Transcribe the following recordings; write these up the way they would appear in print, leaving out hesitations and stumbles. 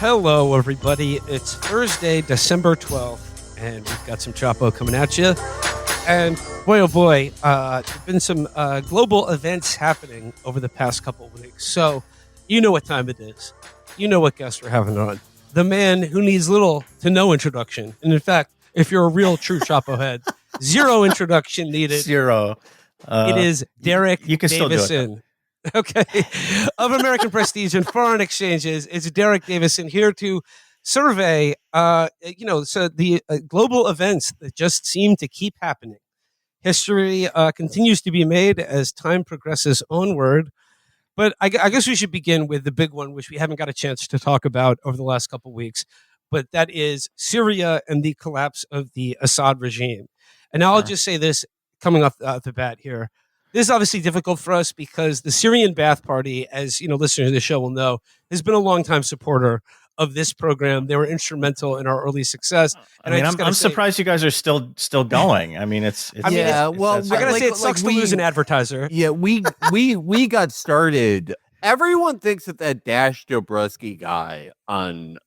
Hello, everybody. It's Thursday, December 12th, and we've got some Chapo coming at you. And boy, oh boy, there have been some global events happening over the past couple of weeks. So you know what time it is. You know what guest we're having on. The man who needs little to no introduction. And in fact, if you're a real true Chapo head, zero introduction needed. Zero. It is Derek you can Davison. Still do it. Okay, of American Prestige and Foreign Exchanges. It's Derek Davison here to survey, the global events that just seem to keep happening. History continues to be made as time progresses onward. But I guess we should begin with the big one, which we haven't got a chance to talk about over the last couple of weeks. But that is Syria and the collapse of the Assad regime. And now I'll just say this coming off the bat here. This is obviously difficult for us because the Syrian Ba'ath Party, as listeners of the show will know, has been a longtime supporter of this program. They were instrumental in our early success. And I'm surprised you guys are still going. I mean, it's I gotta say it sucks to lose an advertiser. Yeah, we got started. Everyone thinks that Dash Dobruski guy on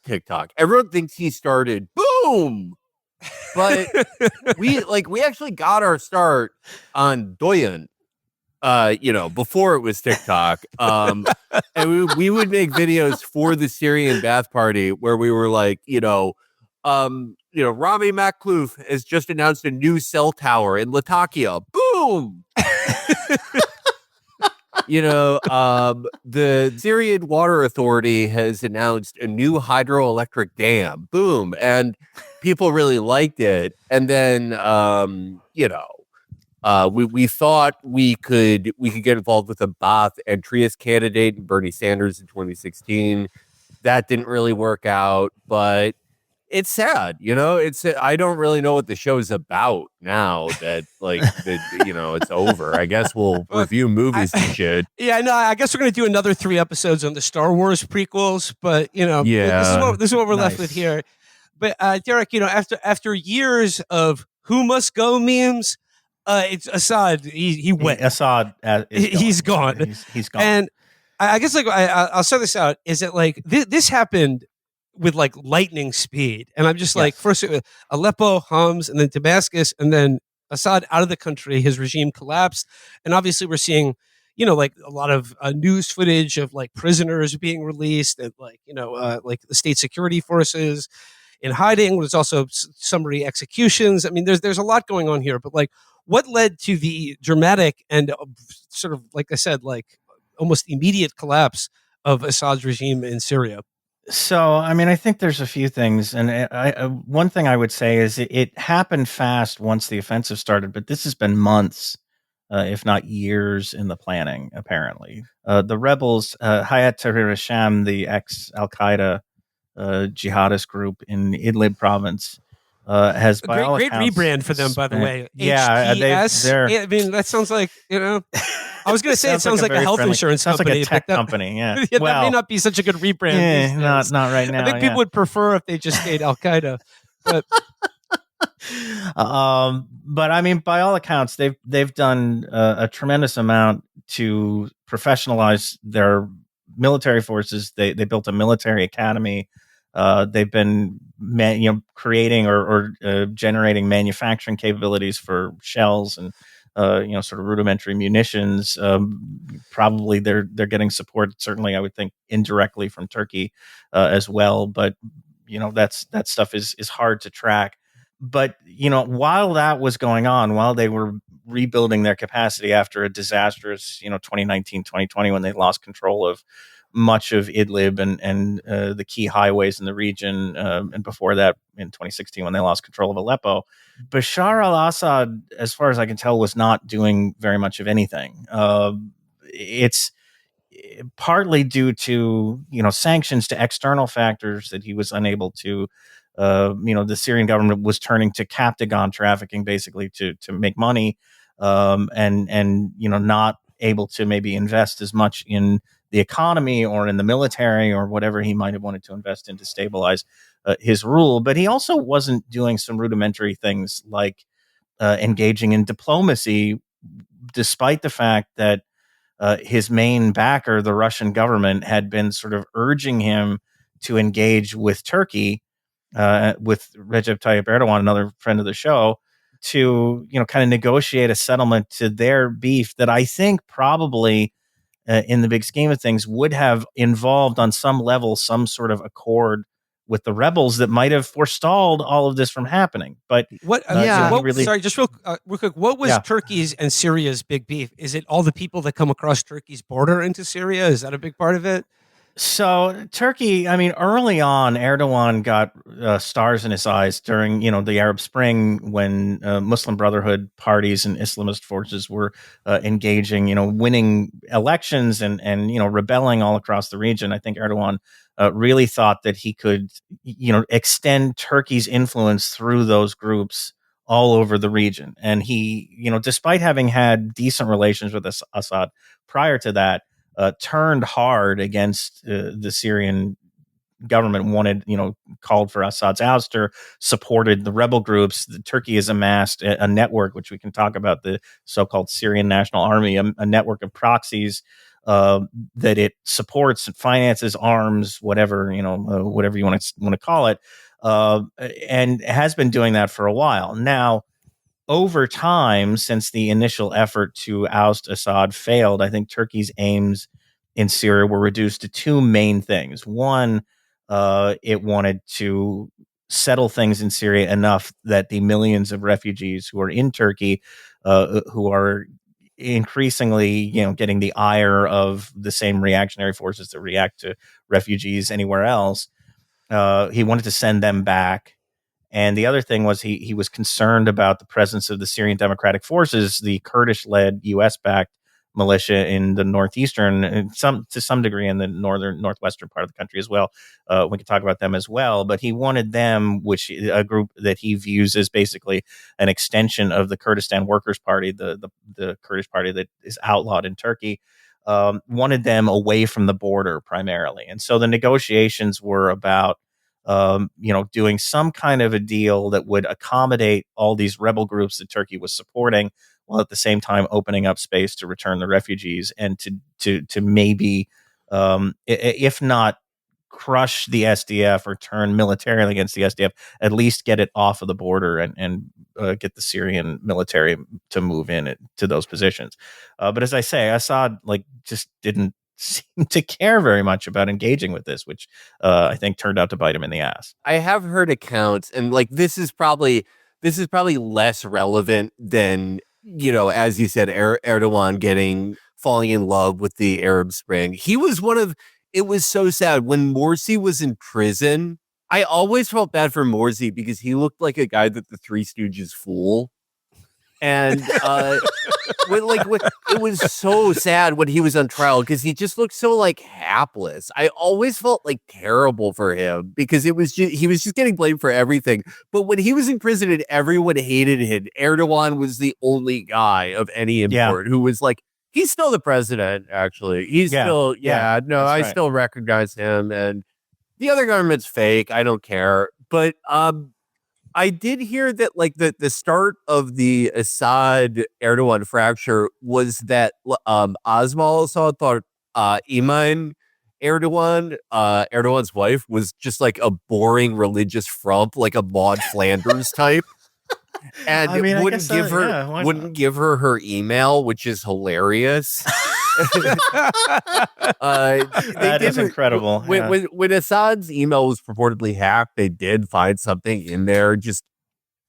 TikTok. Everyone thinks he started boom. But we actually got our start on Doyen, before it was TikTok. And we would make videos for the Syrian Ba'ath Party where we were like, Rami Maklouf has just announced a new cell tower in Latakia. Boom. The Syrian Water Authority has announced a new hydroelectric dam. Boom. And people really liked it. And then, we thought we could get involved with a Ba'ath and Trias candidate, Bernie Sanders in 2016. That didn't really work out, but it's sad, I don't really know what the show's about now that it's over. I guess we'll review movies and shit. Yeah, no, I guess we're going to do another 3 episodes on the Star Wars prequels, but this is what we're left with here. But Derek, after years of who must go memes, it's Assad. He went. Assad he's gone. He's gone. And I guess I'll start this out. Is that this happened with lightning speed, and I'm just first Aleppo, Homs, and then Damascus, and then Assad out of the country. His regime collapsed, and obviously we're seeing a lot of news footage of prisoners being released, and the state security forces in hiding. There's also summary executions. I mean, there's a lot going on here, but what led to the dramatic and sort of like I said, almost immediate collapse of Assad's regime in Syria? So, I mean, I think there's a few things. And one thing I would say is it happened fast once the offensive started, but this has been months, if not years in the planning, apparently. The rebels, Hayat Tahrir al-Sham, the ex-Al-Qaeda jihadist group in Idlib province, has by all accounts, rebrand for them, by the way. Yeah, I mean, that sounds like, I was going to say it sounds like a health insurance company. Like a tech company, yeah. That may not be such a good rebrand. Yeah, not right now. I think people would prefer if they just stayed Al-Qaeda. But but I mean, by all accounts, they've done a tremendous amount to professionalize their military forces. They built a military academy. They've been creating or generating manufacturing capabilities for shells and sort of rudimentary munitions. Probably they're getting support, certainly I would think indirectly from Turkey as well. But that stuff is hard to track. But while that was going on, while they were rebuilding their capacity after a disastrous 2019, 2020, when they lost control of much of Idlib and the key highways in the region, and before that in 2016 when they lost control of Aleppo, Bashar al-Assad, as far as I can tell, was not doing very much of anything. It's partly due to sanctions to external factors that he was unable to. The Syrian government was turning to Captagon trafficking basically to make money, and not able to maybe invest as much in the economy or in the military or whatever he might have wanted to invest in to stabilize his rule. But he also wasn't doing some rudimentary things like engaging in diplomacy, despite the fact that his main backer, the Russian government, had been sort of urging him to engage with Turkey, with Recep Tayyip Erdogan, another friend of the show, to kind of negotiate a settlement to their beef that I think probably, in the big scheme of things, would have involved on some level some sort of accord with the rebels that might have forestalled all of this from happening. But What? Sorry, just real quick. What was Turkey's and Syria's big beef? Is it all the people that come across Turkey's border into Syria? Is that a big part of it? So Turkey, I mean, early on, Erdogan got stars in his eyes during, the Arab Spring, when Muslim Brotherhood parties and Islamist forces were engaging, winning elections and rebelling all across the region. I think Erdogan really thought that he could, extend Turkey's influence through those groups all over the region. And he, despite having had decent relations with Assad prior to that, turned hard against the Syrian government, called for Assad's ouster, supported the rebel groups. Turkey has amassed a network, which we can talk about, the so-called Syrian National Army, a network of proxies that it supports and finances, arms, whatever you want to call it, and has been doing that for a while now. Over time, since the initial effort to oust Assad failed, I think Turkey's aims in Syria were reduced to two main things. One, it wanted to settle things in Syria enough that the millions of refugees who are in Turkey, who are increasingly, getting the ire of the same reactionary forces that react to refugees anywhere else, he wanted to send them back. And the other thing was he was concerned about the presence of the Syrian Democratic Forces, the Kurdish-led U.S.-backed militia in the northeastern, and to some degree in the northwestern part of the country as well. We can talk about them as well. But he wanted them, a group that he views as basically an extension of the Kurdistan Workers' Party, the Kurdish party that is outlawed in Turkey. Wanted them away from the border primarily. And so the negotiations were about doing some kind of a deal that would accommodate all these rebel groups that Turkey was supporting, while at the same time opening up space to return the refugees and to maybe, if not crush the SDF or turn militarily against the SDF, at least get it off of the border and get the Syrian military to move in to those positions. But as I say, Assad just didn't seem to care very much about engaging with this, which I think turned out to bite him in the ass. I have heard accounts, and this is probably less relevant than, as you said, Erdogan falling in love with the Arab Spring. He was it was so sad when Morsi was in prison. I always felt bad for Morsi because he looked like a guy that the Three Stooges fool. And it was so sad when he was on trial because he just looked so hapless. I always felt terrible for him because he was just getting blamed for everything. But when he was in prison and everyone hated him, Erdogan was the only guy of any import who was he's still the president. Actually, he's still I still recognize him, and the other government's fake. I don't care, but I did hear that the start of the Assad Erdogan fracture was that Asma Assad thought Iman Erdogan, Erdogan's wife, was just a boring religious frump, like a Maud Flanders type. And wouldn't give her her email, which is hilarious. That is incredible. When Assad's email was purportedly hacked, they did find something in there. Just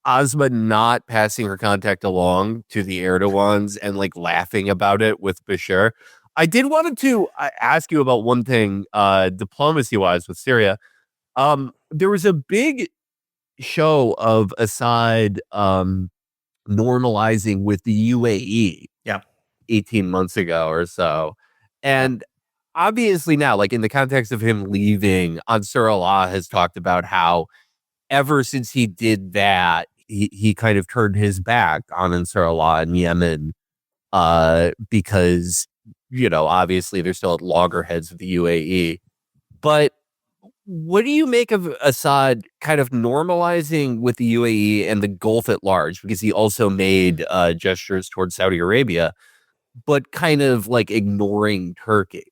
Asma not passing her contact along to the Erdogans and laughing about it with Bashar. I did wanted to ask you about one thing, diplomacy wise with Syria. There was a big show of Assad normalizing with the UAE 18 months ago or so. And obviously now, in the context of him leaving, Ansarullah has talked about how ever since he did that, he kind of turned his back on Ansarullah in Yemen because, obviously they're still at loggerheads with the UAE. But what do you make of Assad kind of normalizing with the UAE and the Gulf at large? Because he also made gestures towards Saudi Arabia, but kind of ignoring Turkey.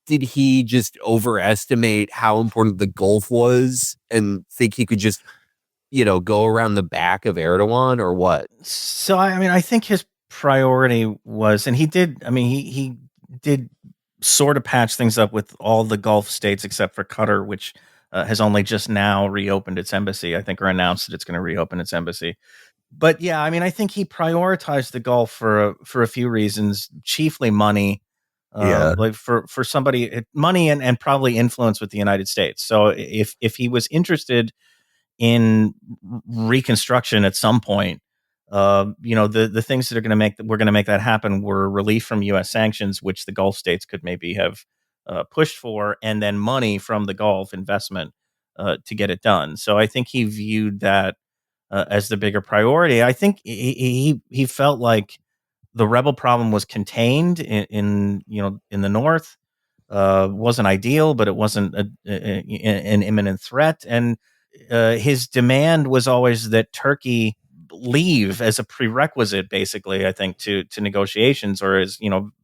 did he just overestimate how important the Gulf was and think he could just, go around the back of Erdogan, or what? So I think his priority was, and he did. He did sort of patch things up with all the Gulf states except for Qatar, which has only just now reopened its embassy. I think, or announced that it's going to reopen its embassy. But yeah, I think he prioritized the Gulf for a few reasons, chiefly money. Like for somebody, money and probably influence with the United States. So if he was interested in reconstruction at some point, the things that we're going to make that happen were relief from U.S. sanctions, which the Gulf states could maybe have pushed for, and then money from the Gulf investment to get it done. So I think he viewed that as the bigger priority. I think he felt like the rebel problem was contained in the north. Wasn't ideal, but it wasn't an imminent threat. And his demand was always that Turkey leave as a prerequisite, basically, I think, to negotiations, or as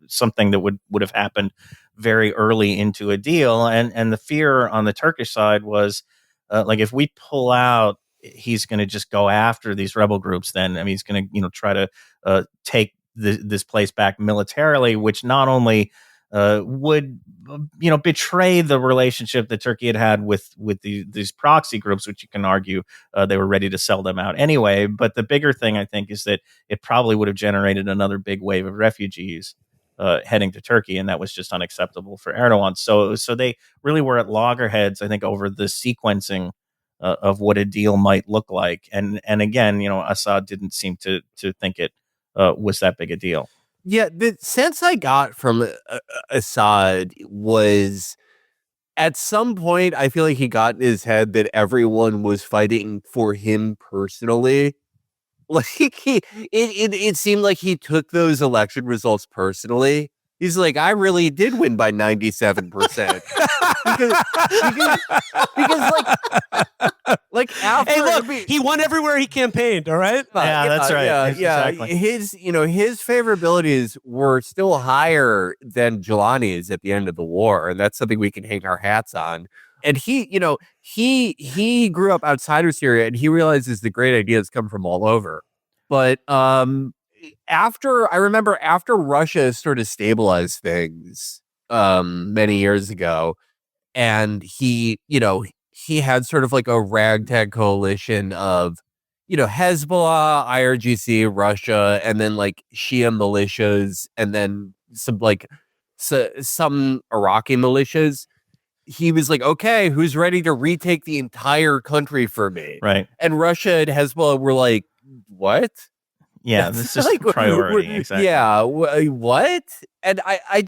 something that would have happened very early into a deal. And the fear on the Turkish side was like, if we pull out, he's going to just go after these rebel groups. Then he's going to try to take this place back militarily, which not only would betray the relationship that Turkey had with these proxy groups, which you can argue they were ready to sell them out anyway. But the bigger thing, I think, is that it probably would have generated another big wave of refugees heading to Turkey, and that was just unacceptable for Erdogan. So they really were at loggerheads, I think, over the sequencing of what a deal might look like. And again, Assad didn't seem to think it was that big a deal. Yeah, the sense I got from Assad was, at some point, I feel like he got in his head that everyone was fighting for him personally. Like it seemed like he took those election results personally. He's like, I really did win by 97%. because like after, hey, look, he won everywhere he campaigned. All right, that's right. Yeah, exactly. His favorabilities were still higher than Jelani's at the end of the war, and that's something we can hang our hats on. And he grew up outside of Syria, and he realizes the great ideas come from all over. But after Russia sort of stabilized things many years ago, and he had sort of like a ragtag coalition of Hezbollah, IRGC, Russia, and then like Shia militias, and then some Iraqi militias. He was like, okay, who's ready to retake the entire country for me? Right. And Russia and Hezbollah were like, what? Yeah, this is like priority. Exactly. Yeah, what? And I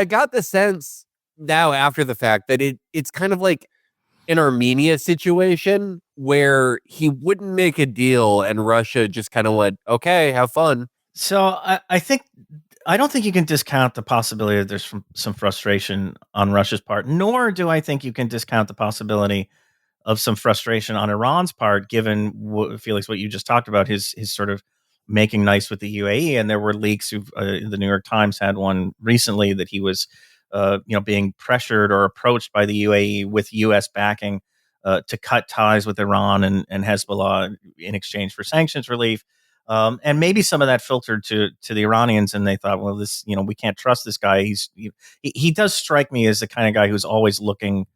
got the sense now after the fact that it's kind of like an Armenia situation where he wouldn't make a deal and Russia just kind of went, okay, have fun. So I don't think you can discount the possibility that there's some frustration on Russia's part, nor do I think you can discount the possibility of some frustration on Iran's part, given Felix, what you just talked about, his sort of making nice with the UAE. And there were leaks the New York Times had one recently that he was being pressured or approached by the UAE with US backing to cut ties with Iran and Hezbollah in exchange for sanctions relief. And maybe some of that filtered to the Iranians, and they thought, well, this, we can't trust this guy. He does strike me as the kind of guy who's always looking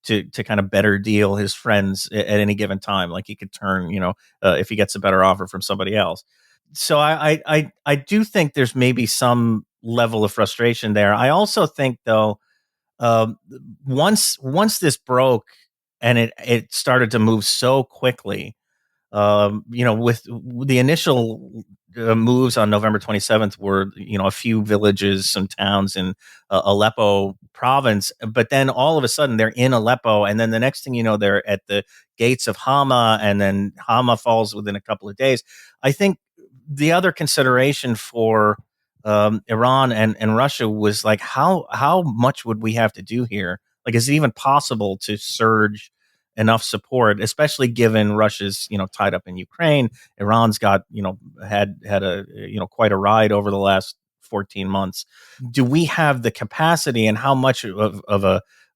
to kind of better deal his friends at any given time. Like he could turn, if he gets a better offer from somebody else. So I do think there's maybe some level of frustration there. I also think, though, once this broke and it started to move so quickly, with the initial moves on November 27th were, a few villages, some towns in Aleppo province, but then all of a sudden they're in Aleppo, and then the next thing you know, they're at the gates of Hama, and then Hama falls within a couple of days. I think the other consideration for Iran and Russia was like, how much would we have to do here? Like, is it even possible to surge enough support, especially given Russia's, tied up in Ukraine? Iran's got, had a, quite a ride over the last 14 months. Do we have the capacity, and how much of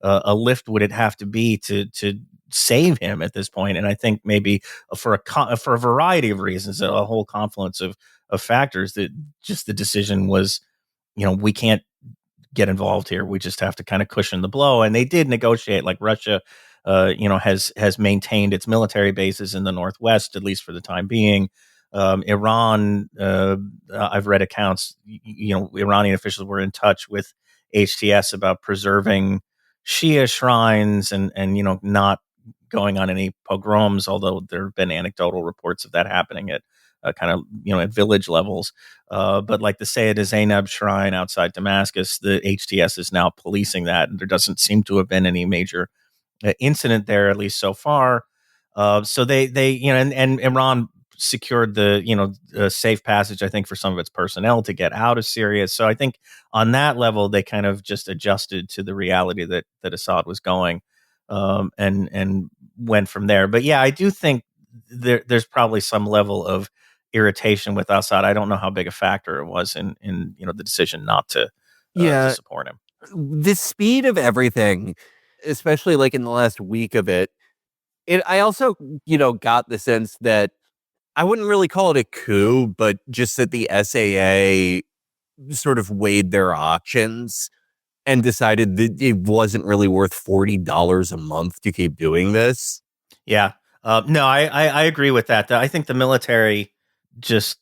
a lift would it have to be to save him at this point? And I think maybe for a variety of reasons, a whole confluence of factors, that just the decision was, we can't get involved here. We just have to kind of cushion the blow. And they did negotiate. Like Russia, has maintained its military bases in the Northwest, at least for the time being. Iran, I've read accounts, Iranian officials were in touch with HTS about preserving Shia shrines and not going on any pogroms, although there have been anecdotal reports of that happening at kind of, at village levels. But like the Sayyida Zainab shrine outside Damascus, the HTS is now policing that. And there doesn't seem to have been any major incident there, at least so far. So they and Iran secured the safe passage, I think, for some of its personnel to get out of Syria. So I think on that level they kind of just adjusted to the reality that Assad was going, and went from there. But yeah, I do think there's probably some level of irritation with Assad. I don't know how big a factor it was in the decision not to support him. The speed of everything, especially like in the last week of it, I also, got the sense that I wouldn't really call it a coup, but just that the SAA sort of weighed their options and decided that it wasn't really worth $40 a month to keep doing this. Yeah. No, I agree with that. I think the military just,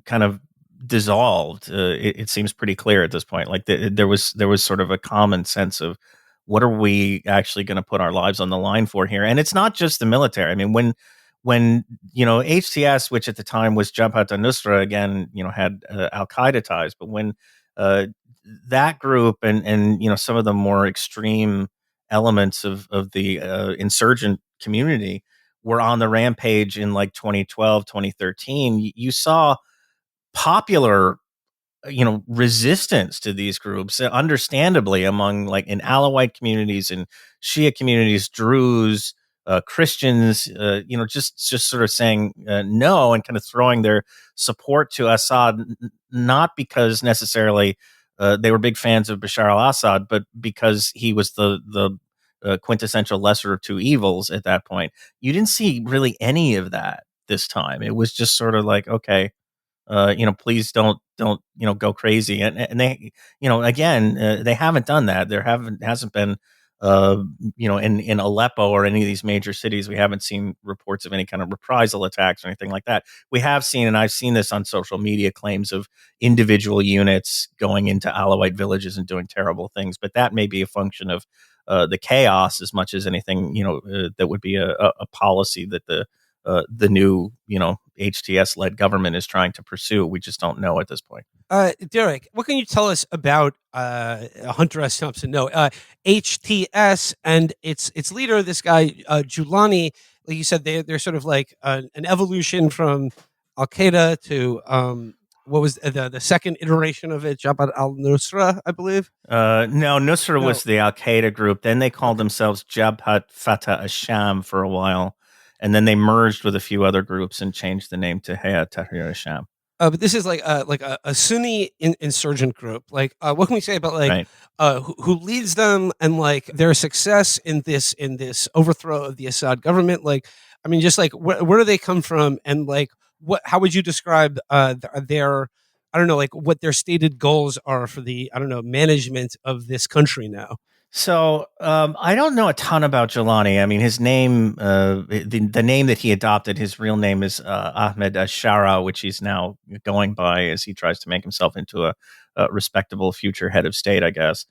kind of dissolved. It seems pretty clear at this point. Like there was sort of a common sense of, what are we actually going to put our lives on the line for here? And it's not just the military. I mean, when HTS, which at the time was Jabhat al-Nusra, again, had Al-Qaeda ties, but when that group and some of the more extreme elements of the insurgent community were on the rampage in like 2012, 2013, you saw popular resistance to these groups, understandably, among like in Alawite communities and Shia communities, Druze, Christians, just sort of saying no, and kind of throwing their support to Assad, not because necessarily they were big fans of Bashar al-Assad, but because he was the quintessential lesser of two evils at that point. You didn't see really any of that this time. It was just sort of like, okay, please don't go crazy. And they, again, they haven't done that. There hasn't been, in Aleppo or any of these major cities, we haven't seen reports of any kind of reprisal attacks or anything like that. We have seen, and I've seen this on social media, claims of individual units going into Alawite villages and doing terrible things. But that may be a function of the chaos as much as anything, that would be a policy that the new, HTS-led government is trying to pursue. We just don't know at this point. Derek, what can you tell us about Hunter S. Thompson? No, HTS and its leader, this guy Julani. Like you said, they're sort of like an evolution from Al Qaeda to what was the second iteration of it, Jabhat al-Nusra, I believe. No, Nusra was the Al Qaeda group. Then they called themselves Jabhat Fatah al-Sham for a while. And then they merged with a few other groups and changed the name to Hayat Tahrir al-Sham. But this is like a Sunni insurgent group. Like, what can we say about like who leads them and like their success in this overthrow of the Assad government? Like, I mean, just like where do they come from, and like how would you describe their I don't know, like what their stated goals are for the management of this country now? So I don't know a ton about Jelani. I mean, his name, the name that he adopted, his real name is Ahmed Ashara, which he's now going by as he tries to make himself into a respectable future head of state, I guess,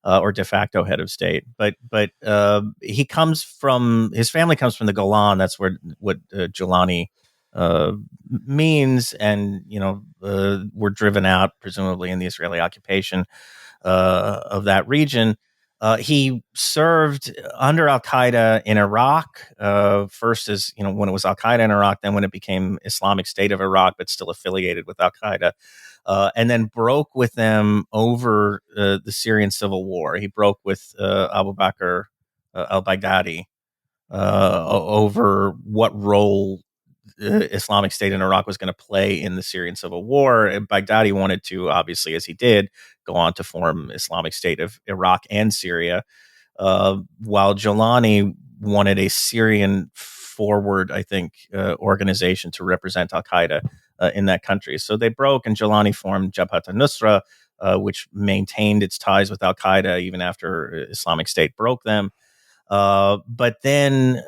or de facto head of state. But his family comes from the Golan. That's what Jelani means, and were driven out presumably in the Israeli occupation of that region. He served under Al Qaeda in Iraq, first as when it was Al Qaeda in Iraq, then when it became Islamic State of Iraq, but still affiliated with Al Qaeda, and then broke with them over the Syrian civil war. He broke with Abu Bakr al-Baghdadi over what role Islamic State in Iraq was going to play in the Syrian civil war. And Baghdadi wanted to, obviously, as he did, go on to form Islamic State of Iraq and Syria, while Jolani wanted a Syrian forward, I think, organization to represent al-Qaeda in that country. So they broke, and Jolani formed Jabhat al-Nusra, which maintained its ties with al-Qaeda even after Islamic State broke them. But then,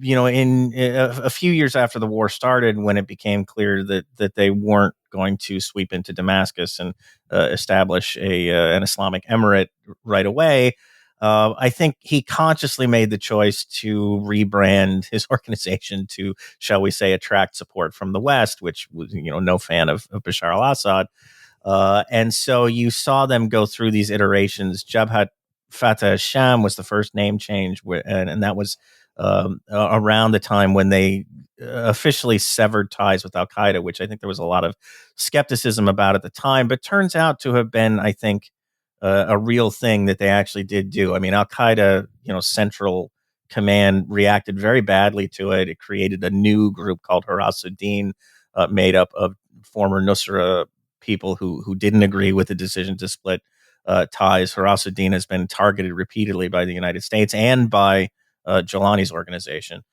in a few years after the war started, when it became clear that they weren't going to sweep into Damascus and establish an Islamic emirate right away, I think he consciously made the choice to rebrand his organization to, shall we say, attract support from the West, which was, no fan of Bashar al-Assad. And so you saw them go through these iterations. Jabhat Fatah Sham was the first name change, and that was around the time when they officially severed ties with al-Qaeda, which I think there was a lot of skepticism about at the time, but turns out to have been, I think, a real thing that they actually did do. I mean, al-Qaeda, Central Command reacted very badly to it. It created a new group called Harasuddin, made up of former Nusra people who didn't agree with the decision to split ties. Harasuddin has been targeted repeatedly by the United States and by Jolani's organization.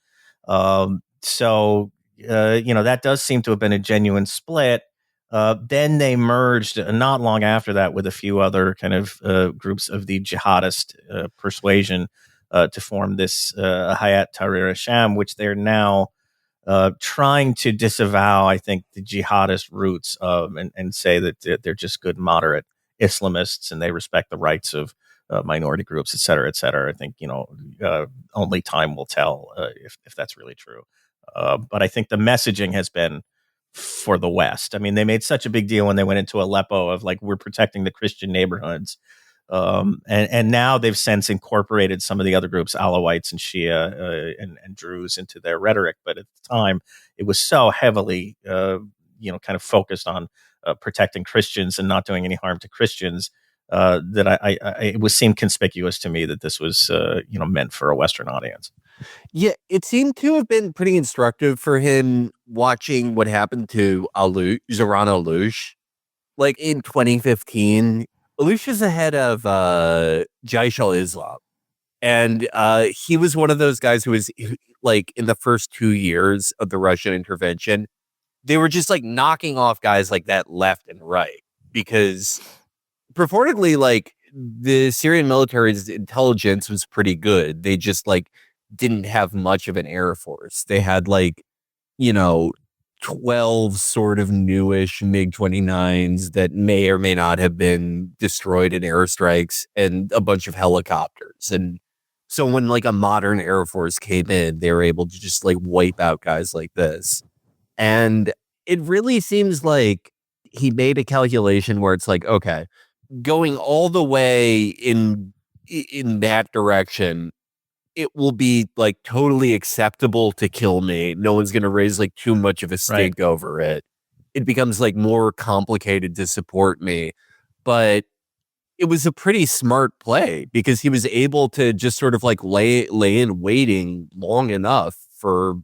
So that does seem to have been a genuine split. Then they merged not long after that with a few other kind of groups of the jihadist persuasion to form this Hayat Tahrir al-Sham, which they're now trying to disavow, I think, the jihadist roots of and say that they're just good moderate Islamists and they respect the rights of minority groups, et cetera, et cetera. I think, only time will tell if that's really true. But I think the messaging has been for the West. I mean, they made such a big deal when they went into Aleppo of like, we're protecting the Christian neighborhoods. And now they've since incorporated some of the other groups, Alawites and Shia and Druze, into their rhetoric. But at the time, it was so heavily, kind of focused on protecting Christians and not doing any harm to Christians that it seemed conspicuous to me that this was, meant for a Western audience. Yeah, it seemed to have been pretty instructive for him watching what happened to Zoran Aloush. Like in 2015, Aloush is the head of Jaish al-Islam. And he was one of those guys who was like in the first 2 years of the Russian intervention, they were just like knocking off guys like that left and right because purportedly like the Syrian military's intelligence was pretty good. They just like didn't have much of an air force. They had like, 12 sort of newish MiG-29s that may or may not have been destroyed in airstrikes and a bunch of helicopters. And so when like a modern air force came in, they were able to just like wipe out guys like this. And it really seems like he made a calculation where it's like, okay, going all the way in that direction, it will be like totally acceptable to kill me. No one's going to raise like too much of a stink over it. It becomes like more complicated to support me. But it was a pretty smart play because he was able to just sort of like lay in waiting long enough for,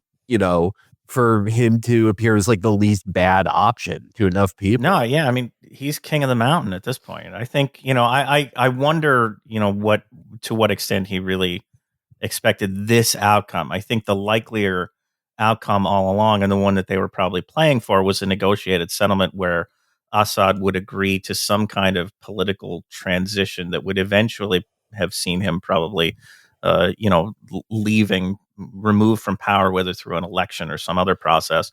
for him to appear as like the least bad option to enough people. No, yeah. I mean, he's king of the mountain at this point. I think, I wonder, to what extent he really expected this outcome. I think the likelier outcome all along, and the one that they were probably playing for, was a negotiated settlement where Assad would agree to some kind of political transition that would eventually have seen him probably, leaving, removed from power, whether through an election or some other process,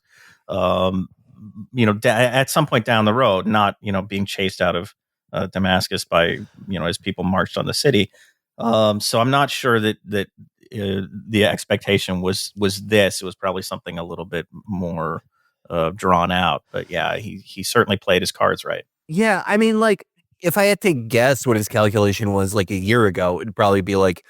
at some point down the road, not, being chased out of Damascus by, as people marched on the city. So I'm not sure that the expectation was this. It was probably something a little bit more drawn out. But yeah, he certainly played his cards right. Yeah, I mean, like, if I had to guess what his calculation was like a year ago, it'd probably be like,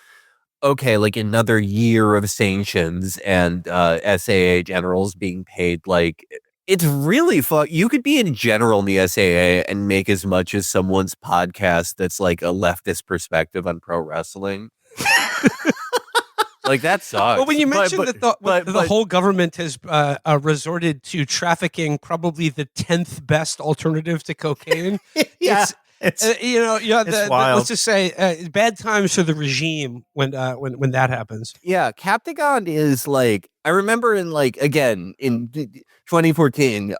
okay, like another year of sanctions and SAA generals being paid. Like, it's really fun. You could be in general in the SAA and make as much as someone's podcast that's like a leftist perspective on pro wrestling. Like that sucks. Well, when you mentioned that the but whole government has resorted to trafficking, probably the 10th best alternative to cocaine, it's wild. let's just say bad times for the regime when that happens. yeah, Captagon is like, I remember in like, again, in 2014,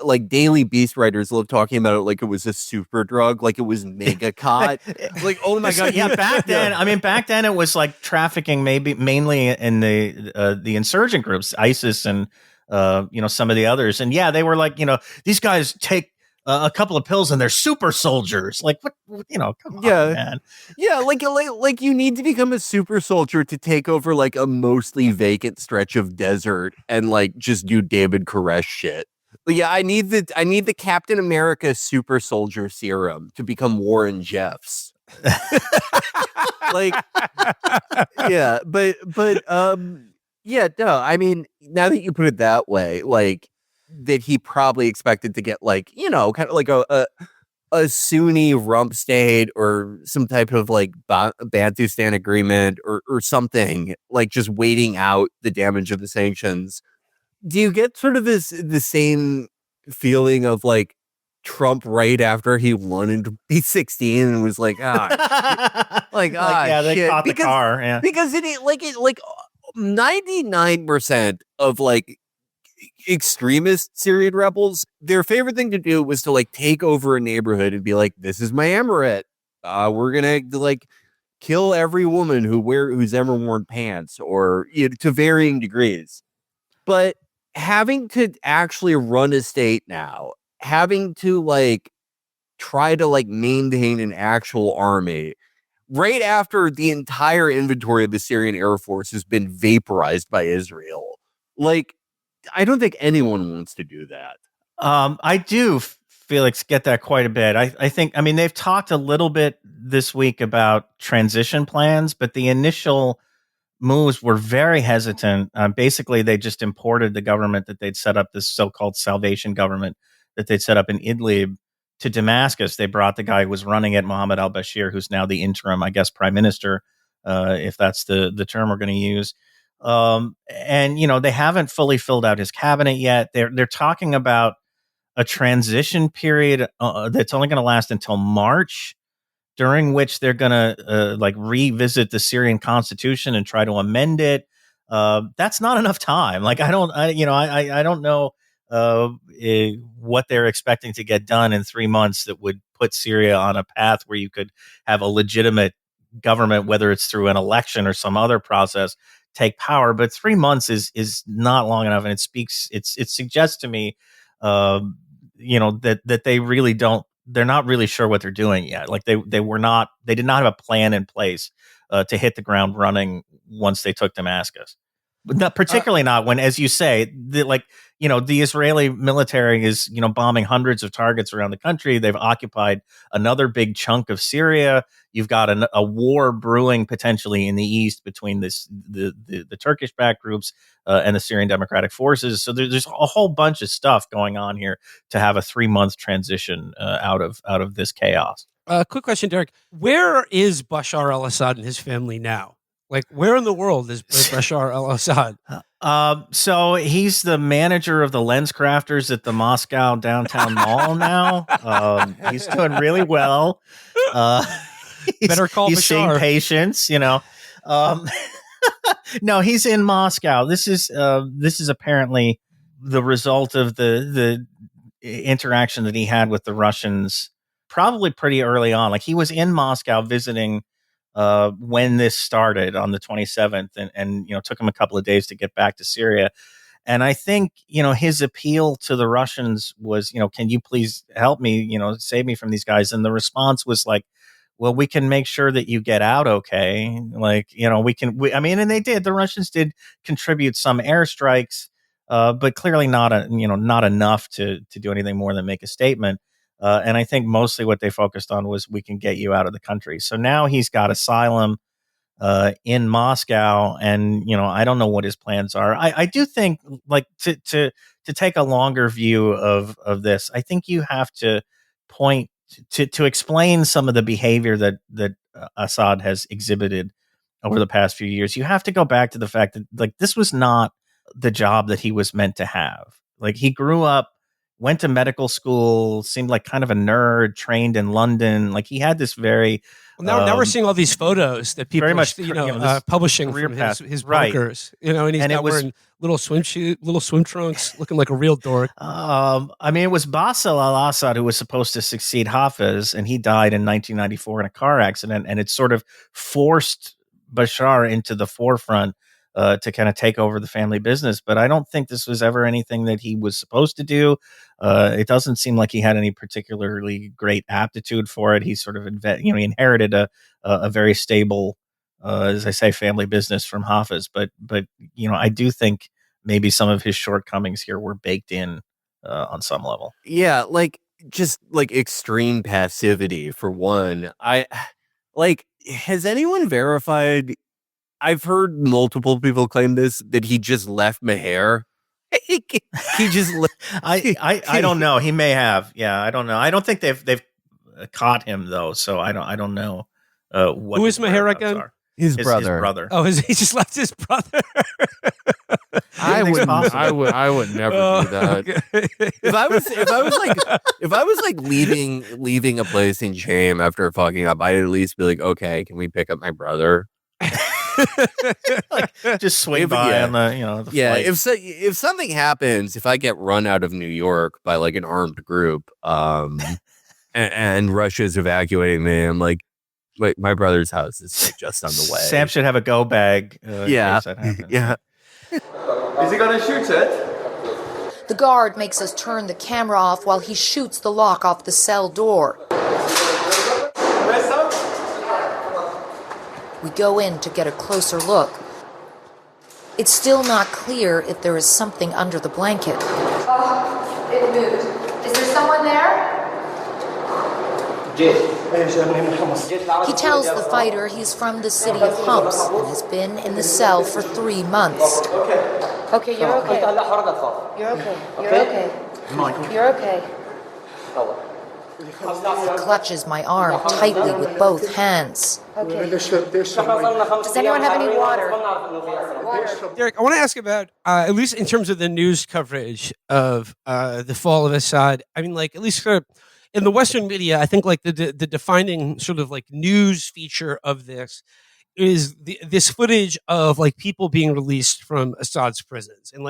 like Daily Beast writers loved talking about it like it was a super drug, like it was mega cot. Like, oh my God. Yeah, back then it was like trafficking, maybe mainly in the insurgent groups, ISIS and some of the others. And yeah, they were like, these guys take a couple of pills and they're super soldiers. Like, what, come on, man. Yeah, like you need to become a super soldier to take over like a mostly vacant stretch of desert and like just do David Koresh shit. But yeah, I need the Captain America super soldier serum to become Warren Jeffs. Like, yeah, but yeah, no, I mean, now that you put it that way, like, that he probably expected to get like, kind of like a Sunni rump state or some type of like Bantustan agreement or something, like just waiting out the damage of the sanctions. Do you get sort of the same feeling of like Trump right after he won in 2016 and was like, they shit. caught the car, yeah, because it 99% of like extremist Syrian rebels, their favorite thing to do was to like take over a neighborhood and be like, this is my emirate. We're gonna like kill every woman who's ever worn pants, or to varying degrees. But having to actually run a state now, having to like try to like maintain an actual army right after the entire inventory of the Syrian Air Force has been vaporized by Israel, like, I don't think anyone wants to do that. I do, Felix, get that quite a bit. I think, they've talked a little bit this week about transition plans, but the initial moves were very hesitant. Basically, they just imported the government that they'd set up, this so-called salvation government that they'd set up in Idlib, to Damascus. They brought the guy who was running it, Mohammed al-Bashir, who's now the interim, I guess, prime minister, if that's the term we're going to use. And they haven't fully filled out his cabinet yet. They're talking about a transition period that's only going to last until March, during which they're going to like revisit the Syrian constitution and try to amend it. That's not enough time. Like, I don't know what they're expecting to get done in 3 months that would put Syria on a path where you could have a legitimate government, whether it's through an election or some other process, take power. But 3 months is not long enough, and it suggests to me that they really don't, they're not really sure what they're doing yet. Like they did not have a plan in place to hit the ground running once they took Damascus. But not particularly not when, as you say, the Israeli military is bombing hundreds of targets around the country. They've occupied another big chunk of Syria. You've got a war brewing potentially in the east between the Turkish-backed groups and the Syrian Democratic Forces. So there's a whole bunch of stuff going on here to have a 3-month transition out of this chaos. Quick question, Derek. Where is Bashar al-Assad and his family now? Like, where in the world is Bashar al-Assad? So he's the manager of the lens crafters at the Moscow downtown mall now. He's doing really well. Better call he's Bashar. Seeing patients, No, he's in Moscow. This is apparently the result of the interaction that he had with the Russians, probably pretty early on. Like, he was in Moscow visiting when this started on the 27th, and took him a couple of days to get back to Syria. And I think, his appeal to the Russians was, can you please help me, save me from these guys? And the response was like, well, we can make sure that you get out okay. Like, and they did. The Russians did contribute some airstrikes, but clearly not enough to do anything more than make a statement. And I think mostly what they focused on was, we can get you out of the country. So now he's got asylum in Moscow, and I don't know what his plans are. I do think, like, to take a longer view of this, I think you have to point to explain some of the behavior that Assad has exhibited over the past few years, you have to go back to the fact that like this was not the job that he was meant to have. Like he grew up, went to medical school, seemed like kind of a nerd, trained in London. Like he had this very now we're seeing all these photos that people very are, much, publishing career from path. his Right. bunkers, and he's wearing little swim trunks, looking like a real dork. I mean, it was Bashar al-Assad who was supposed to succeed Hafez, and he died in 1994 in a car accident, and it sort of forced Bashar into the forefront to kind of take over the family business. But I don't think this was ever anything that he was supposed to do. It doesn't seem like he had any particularly great aptitude for it. He sort of he inherited a very stable, as I say, family business from Hafez. But I do think maybe some of his shortcomings here were baked in on some level. Yeah, just extreme passivity for one. Has anyone verified? I've heard multiple people claim this, that he just left Meher. He just I don't know. He may have. Yeah, I don't know. I don't think they've caught him though, so I don't know what. Who is Meher again? Are. His brother. Oh, he just left his brother. I would never do that. Okay. If I was leaving a place in shame after fucking up, I'd at least be like, okay, can we pick up my brother? Just swing by on the flight. Flight. If something happens, if I get run out of New York by like an armed group, and Russia's evacuating me, I'm like, wait, my brother's house is just on the way. Sam should have a go bag. Yeah. Yeah. Is he gonna shoot it? The guard makes us turn the camera off while he shoots the lock off the cell door. We go in to get a closer look. It's still not clear if there is something under the blanket. It moved. Is there someone there? He tells the fighter he's from the city of Homs and has been in the cell for 3 months. Okay, you're okay. You're okay. You're okay. You're okay. He clutches my arm tightly with both hands. Okay. Does anyone have any water? Derek, I want to ask about, at least in terms of the news coverage of the fall of Assad. I mean, like, at least in the Western media, I think like the defining sort of like news feature of this is this footage of like people being released from Assad's prisons, and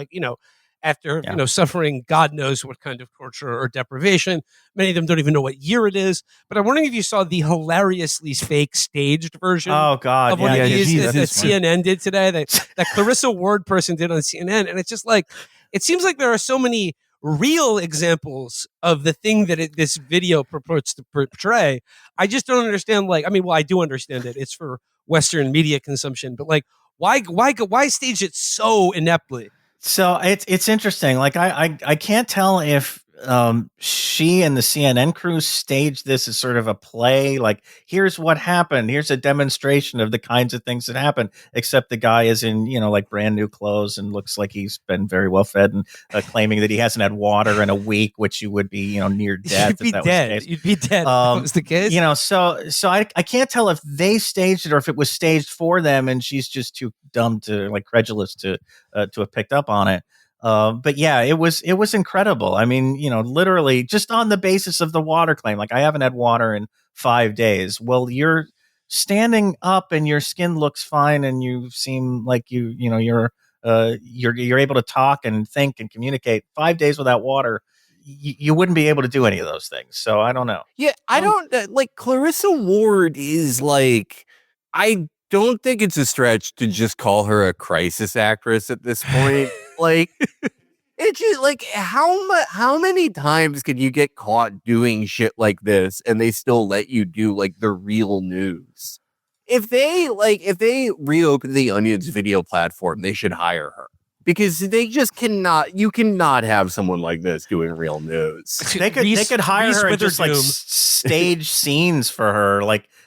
after suffering God knows what kind of torture or deprivation. Many of them don't even know what year it is. But I'm wondering if you saw the hilariously fake staged version. Oh God, of what that CNN did today. That Clarissa Ward person did on CNN, and it's just like it seems like there are so many real examples of the thing that this video purports to portray. I just don't understand. I do understand it. It's for Western media consumption, but like, why stage it so ineptly? So it's interesting. Like I can't tell if she and the CNN crew staged this as sort of a play. Like, here's what happened. Here's a demonstration of the kinds of things that happen. Except the guy is in like brand new clothes and looks like he's been very well fed, and claiming that he hasn't had water in a week, which you would be near death. You'd be dead. You'd be dead. If that was the case. So I can't tell if they staged it or if it was staged for them, and she's just too dumb to credulous to have picked up on it. But yeah, it was incredible. I mean, literally just on the basis of the water claim. Like, I haven't had water in 5 days. Well, you're standing up and your skin looks fine, and you seem like you're able to talk and think and communicate. 5 days without water, you wouldn't be able to do any of those things. So I don't know. Yeah, I don't Clarissa Ward is like, I don't think it's a stretch to just call her a crisis actress at this point. It's just like, how many times can you get caught doing shit like this and they still let you do like the real news? If they reopen the Onion's video platform, they should hire her, because they just you cannot have someone like this doing real news. They could hire her and just stage scenes for her,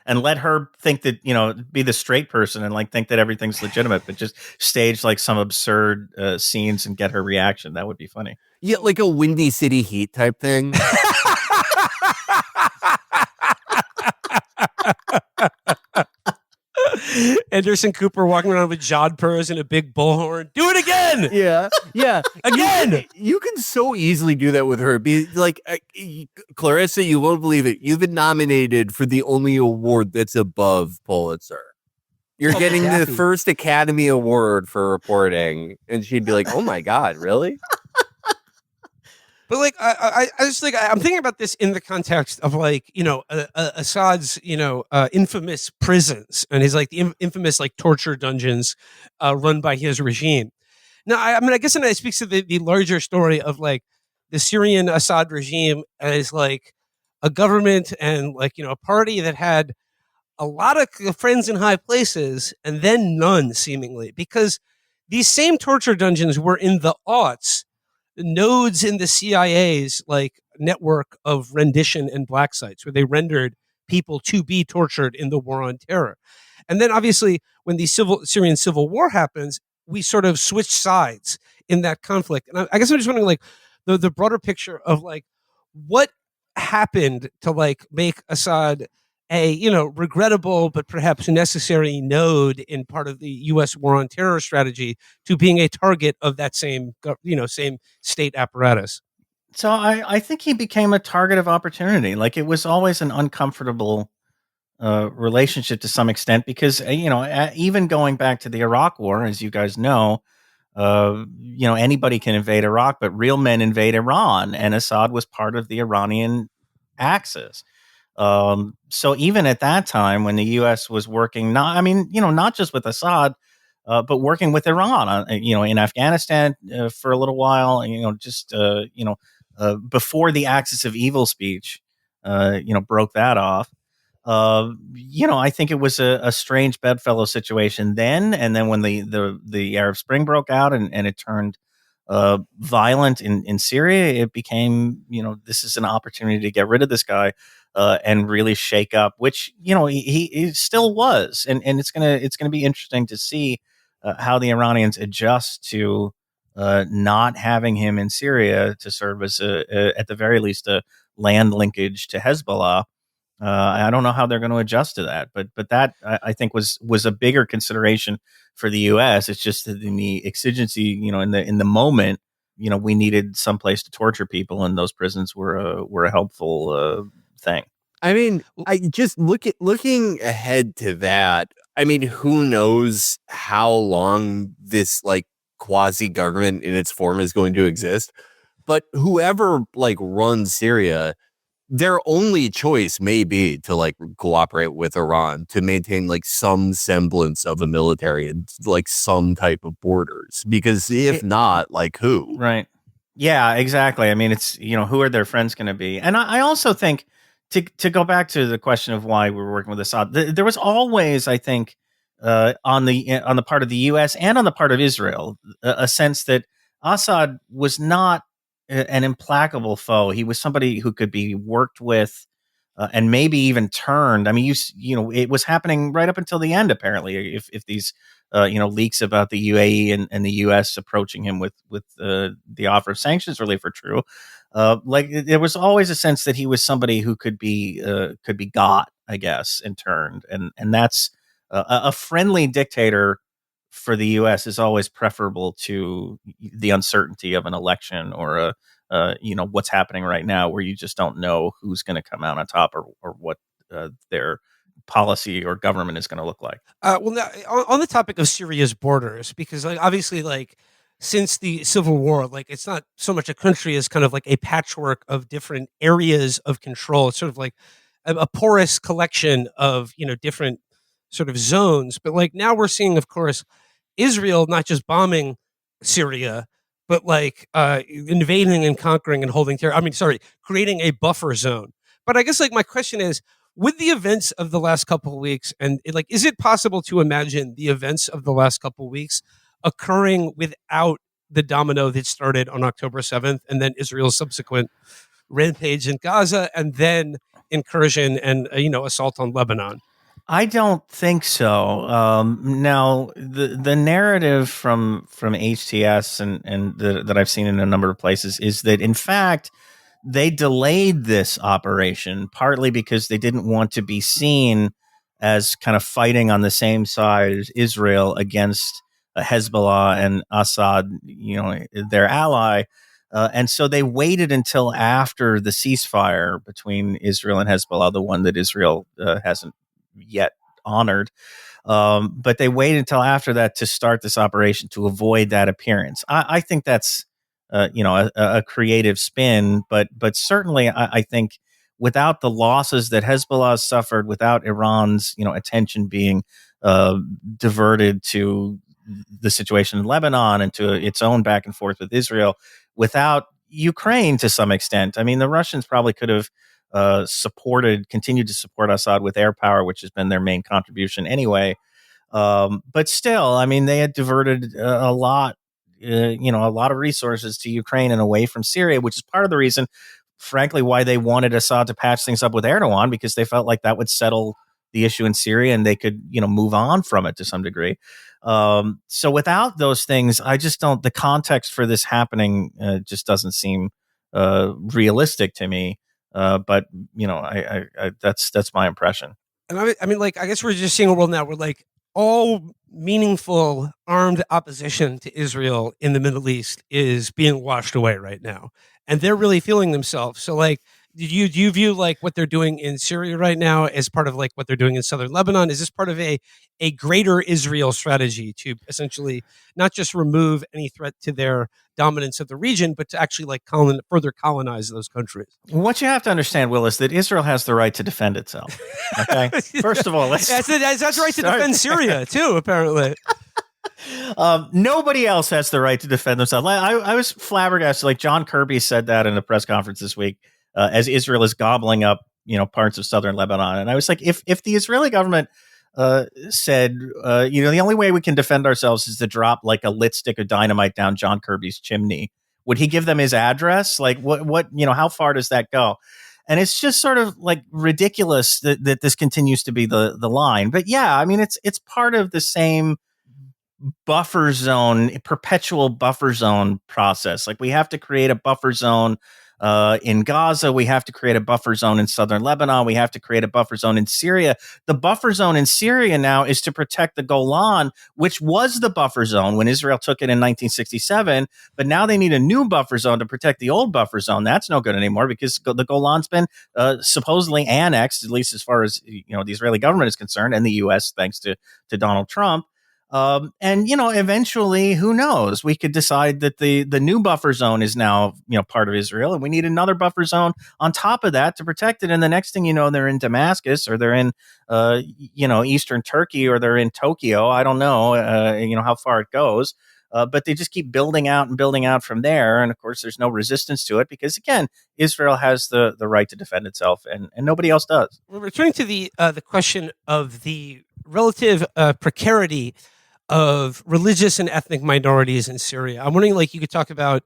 and let her think that, be the straight person and think that everything's legitimate, but just stage some absurd scenes and get her reaction. That would be funny. Yeah, like a Windy City Heat type thing. Anderson Cooper walking around with jodhpurs and a big bullhorn. Do it again. Yeah. Again. You can so easily do that with her. Be like, Clarissa, you won't believe it. You've been nominated for the only award that's above Pulitzer. You're getting the first Academy Award for reporting. And she'd be like, oh my God, really? But like, I just like, I'm thinking about this in the context of like, Assad's, infamous prisons and his like the infamous like torture dungeons run by his regime. Now, I guess it speaks to the larger story of like the Syrian Assad regime as like a government and like, a party that had a lot of friends in high places and then none seemingly, because these same torture dungeons were in the aughts nodes in the CIA's like network of rendition and black sites where they rendered people to be tortured in the war on terror. And then obviously when the Syrian civil war happens, we sort of switch sides in that conflict. And I guess I'm just wondering like the broader picture of like what happened to like make Assad a regrettable but perhaps necessary node in part of the U.S. war on terror strategy to being a target of that same state apparatus. So I think he became a target of opportunity. Like it was always an uncomfortable relationship to some extent because even going back to the Iraq War, as you guys know, anybody can invade Iraq, but real men invade Iran, and Assad was part of the Iranian axis. So even at that time, when the U.S. was working, not just with Assad, but working with Iran, in Afghanistan for a little while, before the Axis of Evil speech, broke that off. I think it was a strange bedfellow situation then, and then when the Arab Spring broke out and it turned violent in Syria, it became, this is an opportunity to get rid of this guy and really shake up, which, he still was. And it's gonna be interesting to see how the Iranians adjust to not having him in Syria to serve as at the very least, a land linkage to Hezbollah. I don't know how they're going to adjust to that, but that I think was a bigger consideration for the U.S. It's just that in the exigency, in the moment, we needed some place to torture people, and those prisons were a helpful thing. I mean, I just looking ahead to that. I mean, who knows how long this like quasi government in its form is going to exist? But whoever like runs Syria, their only choice may be to like cooperate with Iran to maintain like some semblance of a military and like some type of borders. Because if not, like who? Right. Yeah, exactly. I mean, it's, who are their friends going to be? And I also think to go back to the question of why we were working with Assad, there was always, I think, on the part of the U.S. and on the part of Israel, a sense that Assad was not an implacable foe. He was somebody who could be worked with and maybe even turned. I mean, it was happening right up until the end, apparently, if these leaks about the UAE and the U.S. approaching him with the offer of sanctions relief are true. There was always a sense that he was somebody who could be got, I guess, and turned, and that's a friendly dictator for the U.S. is always preferable to the uncertainty of an election or what's happening right now, where you just don't know who's going to come out on top or what their policy or government is going to look like. Well, now, on the topic of Syria's borders, because like obviously like since the civil war, like it's not so much a country as kind of like a patchwork of different areas of control. It's sort of like a porous collection of different sort of zones. But like now we're seeing, of course, Israel not just bombing Syria, but like invading and conquering and holding terror. Creating a buffer zone. But I guess like my question is, with the events of the last couple of weeks, and is it possible to imagine the events of the last couple of weeks occurring without the domino that started on October 7th and then Israel's subsequent rampage in Gaza and then incursion and assault on Lebanon? I don't think so. Now, the narrative from HTS and that I've seen in a number of places is that, in fact, they delayed this operation partly because they didn't want to be seen as kind of fighting on the same side as Israel against Hezbollah and Assad, their ally. And so they waited until after the ceasefire between Israel and Hezbollah, the one that Israel hasn't yet honored. But they waited until after that to start this operation to avoid that appearance. I think that's a creative spin, but certainly I think without the losses that Hezbollah suffered, without Iran's attention being diverted to the situation in Lebanon and to its own back and forth with Israel, without Ukraine to some extent. I mean, the Russians probably could have continued to support Assad with air power, which has been their main contribution anyway. But still, I mean, they had diverted a lot of resources to Ukraine and away from Syria, which is part of the reason, frankly, why they wanted Assad to patch things up with Erdogan, because they felt like that would settle the issue in Syria and they could, move on from it to some degree. So without those things, I just don't, the context for this happening just doesn't seem realistic to me. But that's my impression. And I mean, like, I guess we're just seeing a world now where, like, all meaningful armed opposition to Israel in the Middle East is being washed away right now, and they're really feeling themselves. So, like, do you view like what they're doing in Syria right now as part of like what they're doing in southern Lebanon? Is this part of a greater Israel strategy to essentially not just remove any threat to their dominance of the region, but to actually like further colonize those countries? What you have to understand, Will, is that Israel has the right to defend itself. Okay, first of all, that's the right to defend Syria too. Apparently. Nobody else has the right to defend themselves. I was flabbergasted. Like John Kirby said that in a press conference this week, as Israel is gobbling up, parts of southern Lebanon. And I was like, if the Israeli government said, the only way we can defend ourselves is to drop like a lit stick of dynamite down John Kirby's chimney, would he give them his address? Like what, how far does that go? And it's just sort of like ridiculous that this continues to be the line. But yeah, I mean, it's part of the same buffer zone, perpetual buffer zone process. Like we have to create a buffer zone in Gaza. We have to create a buffer zone in southern Lebanon. We have to create a buffer zone in Syria. The buffer zone in Syria now is to protect the Golan, which was the buffer zone when Israel took it in 1967. But now they need a new buffer zone to protect the old buffer zone. That's no good anymore because the Golan's been supposedly annexed, at least as far as the Israeli government is concerned, and the U.S. thanks to Donald Trump. And eventually, who knows? We could decide that the new buffer zone is now part of Israel, and we need another buffer zone on top of that to protect it. And the next thing you know, they're in Damascus, or they're in eastern Turkey, or they're in Tokyo. I don't know, how far it goes. But they just keep building out and building out from there. And of course, there's no resistance to it because, again, Israel has the right to defend itself, and nobody else does. We're returning to the question of the relative precarity of religious and ethnic minorities in Syria. I'm wondering, like, you could talk about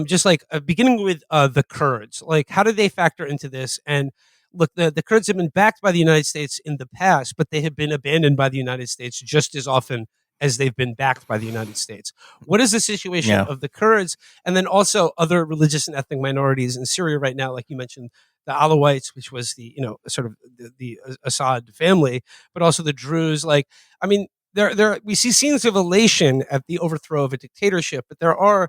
just like beginning with the Kurds. Like, how do they factor into this? And look, the Kurds have been backed by the United States in the past, but they have been abandoned by the United States just as often as they've been backed by the United States. What is the situation of the Kurds, and then also other religious and ethnic minorities in Syria right now? Like you mentioned, the Alawites, which was the sort of the Assad family, but also the Druze. Like, I mean, there we see scenes of elation at the overthrow of a dictatorship, but there are,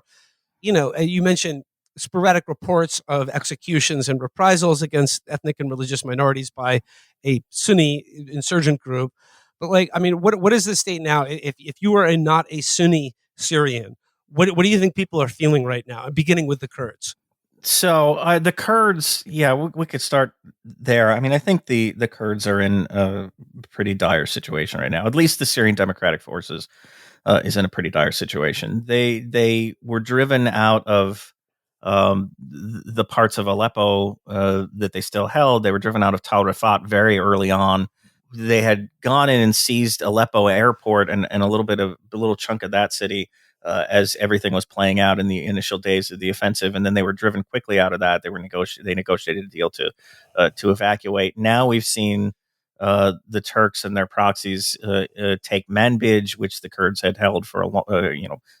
you mentioned sporadic reports of executions and reprisals against ethnic and religious minorities by a Sunni insurgent group. But like, I mean, what is the state now? If you are not a Sunni Syrian, what do you think people are feeling right now? Beginning with the Kurds. So the Kurds, we could start there. I mean, I think the Kurds are in a pretty dire situation right now. At least the Syrian Democratic Forces is in a pretty dire situation. They were driven out of the parts of Aleppo that they still held. They were driven out of Tal Refaat very early on. They had gone in and seized Aleppo airport and a little chunk of that city. As everything was playing out in the initial days of the offensive, and then they were driven quickly out of that. They negotiated a deal to evacuate. Now we've seen the Turks and their proxies take Manbij, which the Kurds had held for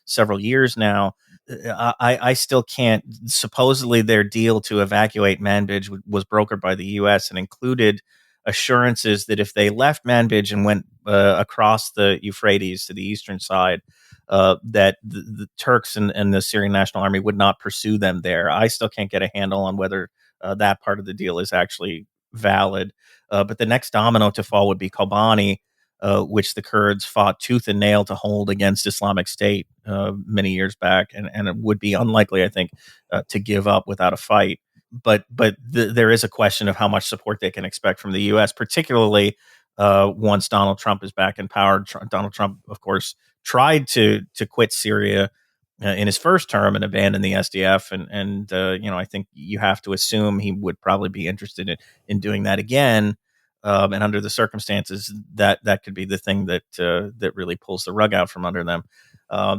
several years now. I still can't. Supposedly, their deal to evacuate Manbij was brokered by the U.S. and included assurances that if they left Manbij and went across the Euphrates to the eastern side, that the Turks and the Syrian National Army would not pursue them there. I still can't get a handle on whether that part of the deal is actually valid. But the next domino to fall would be Kobani, which the Kurds fought tooth and nail to hold against Islamic State many years back, and it would be unlikely, I think, to give up without a fight. But there is a question of how much support they can expect from the U.S., particularly once Donald Trump is back in power. Donald Trump, of course, tried to quit Syria in his first term and abandon the SDF, and I think you have to assume he would probably be interested in doing that again. And under the circumstances, that could be the thing that really pulls the rug out from under them.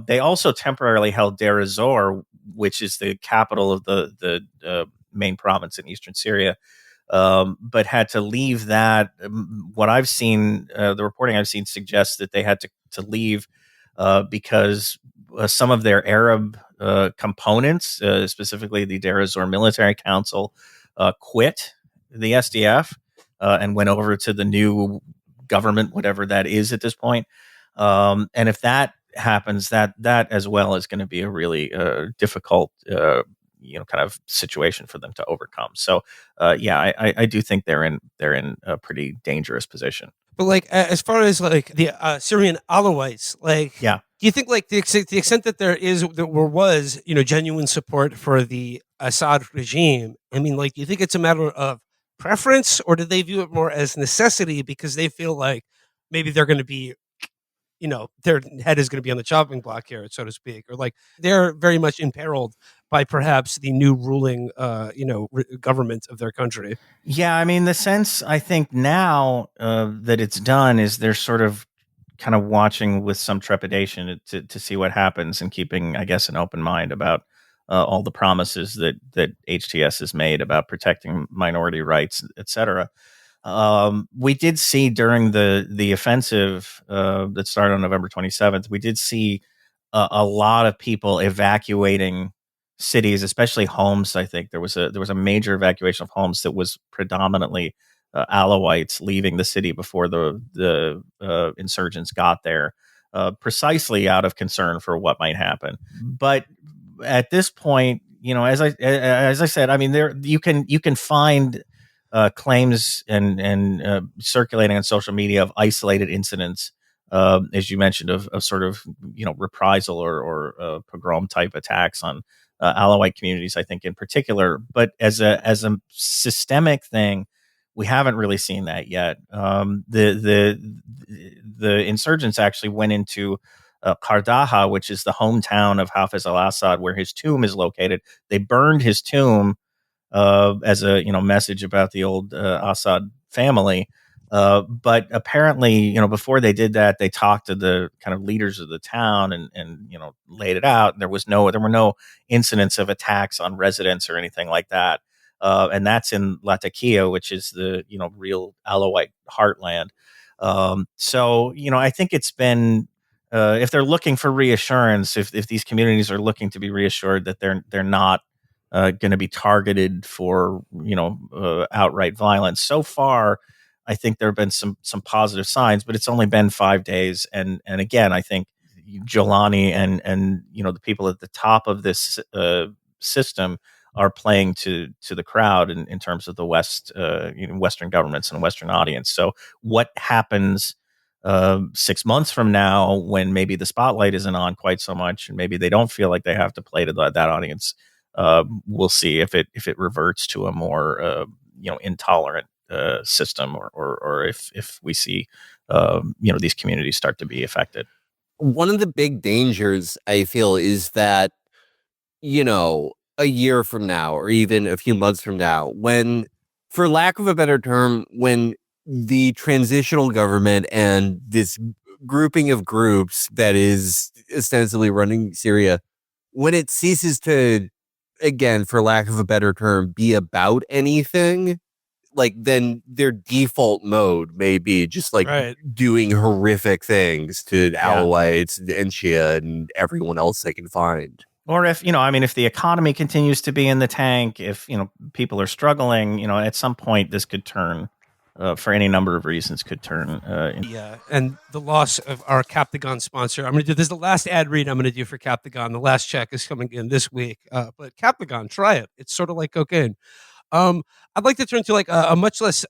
They also temporarily held Deir ez-Zor, which is the capital of the main province in eastern Syria, but had to leave that. What I've seen, the reporting I've seen suggests that they had to leave because some of their Arab components, specifically the Deir ez-Zor Military Council, quit the SDF and went over to the new government, whatever that is at this point. And if that happens, that as well is going to be a really difficult kind of situation for them to overcome. So I do think they're in a pretty dangerous position. But like, as far as like the Syrian Alawites, like, yeah, do you think like the extent that there was genuine support for the Assad regime? I mean, like, do you think it's a matter of preference, or do they view it more as necessity because they feel like maybe they're going to be, their head is going to be on the chopping block here, so to speak, or like they're very much imperiled by perhaps the new ruling, government of their country? Yeah, I mean, the sense I think now that it's done is they're sort of kind of watching with some trepidation to see what happens and keeping, I guess, an open mind about all the promises that HTS has made about protecting minority rights, et cetera. We did see during the offensive that started on November 27th, we did see a lot of people evacuating cities, especially Homs. I think there was a major evacuation of Homs that was predominantly Alawites leaving the city before the insurgents got there, precisely out of concern for what might happen. But at this point, as I said, I mean, there you can find claims and circulating on social media of isolated incidents, as you mentioned, of sort of reprisal or pogrom type attacks on Alawite communities, I think in particular. But as a systemic thing, we haven't really seen that yet. The insurgents actually went into Qardaha, which is the hometown of Hafiz al-Assad, where his tomb is located. They burned his tomb as a message about the old Assad family. But apparently, before they did that, they talked to the kind of leaders of the town and laid it out. There were no incidents of attacks on residents or anything like that. And that's in Latakia, which is the real Alawite heartland. So I think it's been if they're looking for reassurance, if these communities are looking to be reassured that they're not going to be targeted for outright violence. So far, I think there have been some positive signs, but it's only been 5 days, and again, I think Jolani and the people at the top of this system are playing to the crowd in terms of the Western governments and Western audience. So what happens 6 months from now, when maybe the spotlight isn't on quite so much, and maybe they don't feel like they have to play to that audience? We'll see if it reverts to a more intolerant system, or if we see these communities start to be affected. One of the big dangers, I feel, is that a year from now or even a few months from now, when, for lack of a better term, when the transitional government and this grouping of groups that is ostensibly running Syria, when it ceases to, again, for lack of a better term, be about anything, like, then their default mode may be just like doing horrific things to Alawites and Shia and everyone else they can find. Or if if the economy continues to be in the tank, if people are struggling, at some point this could turn for any number of reasons, could turn. Yeah, and the loss of our Captagon sponsor. I'm going to do this. Is the last ad read I'm going to do for Captagon. The last check is coming in this week. But Captagon, try it. It's sort of like cocaine. I'd like to turn to like a much less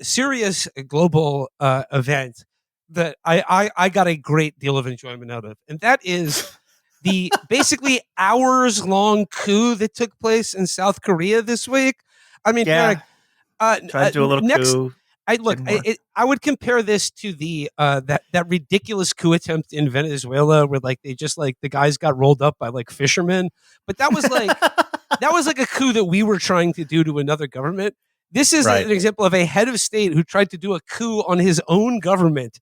serious global event that I got a great deal of enjoyment out of, and that is the basically hours long coup that took place in South Korea this week. I mean, Yeah. Derek, Try to do a little coup. I would compare this to the that ridiculous coup attempt in Venezuela where like they just like the guys got rolled up by like fishermen, but that was like a coup that we were trying to do to another government. This is Right. an example of a head of state who tried to do a coup on his own government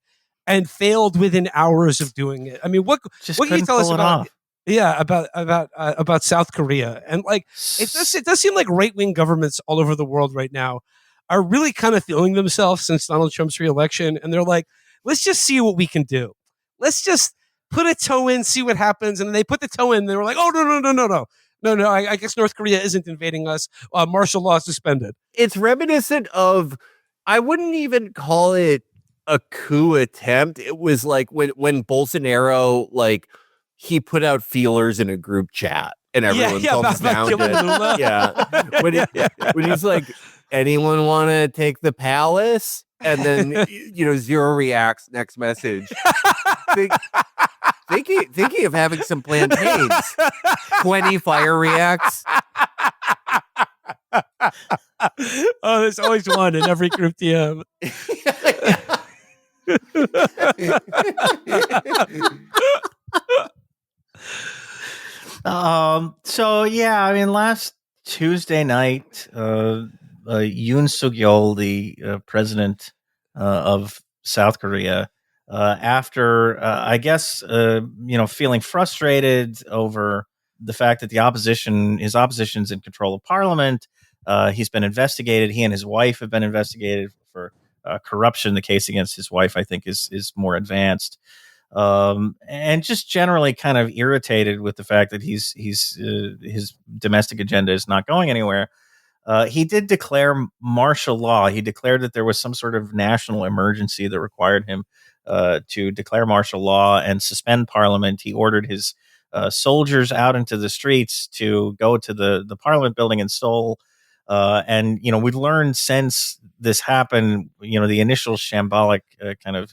and failed within hours of doing it. I mean, what can you tell us about? Yeah, about South Korea, and like it does seem like right wing governments all over the world right now are really kind of feeling themselves since Donald Trump's reelection, and they're like, let's just see what we can do. Let's just put a toe in, see what happens, and then they put the toe in, and they were like, oh no. I guess North Korea isn't invading us. Martial law suspended. It's reminiscent of, I wouldn't even call it a coup attempt. It was like when Bolsonaro, like, he put out feelers in a group chat and everyone thumbs down it. Yeah. When he's like, anyone want to take the palace? And then, Zero reacts, next message. Thinking of having some plantains. 20 fire reacts. Oh, there's always one in every group DM. So yeah, I mean, last Tuesday night, Yoon Suk-yeol, the president of South Korea, after I guess feeling frustrated over the fact that his opposition's in control of parliament, he's been investigated. He and his wife have been investigated for corruption. The case against his wife, I think, is more advanced. And just generally kind of irritated with the fact that his domestic agenda is not going anywhere. He did declare martial law. He declared that there was some sort of national emergency that required him to declare martial law and suspend parliament. He ordered his soldiers out into the streets to go to the parliament building in Seoul. And we've learned since this happened, the initial shambolic kind of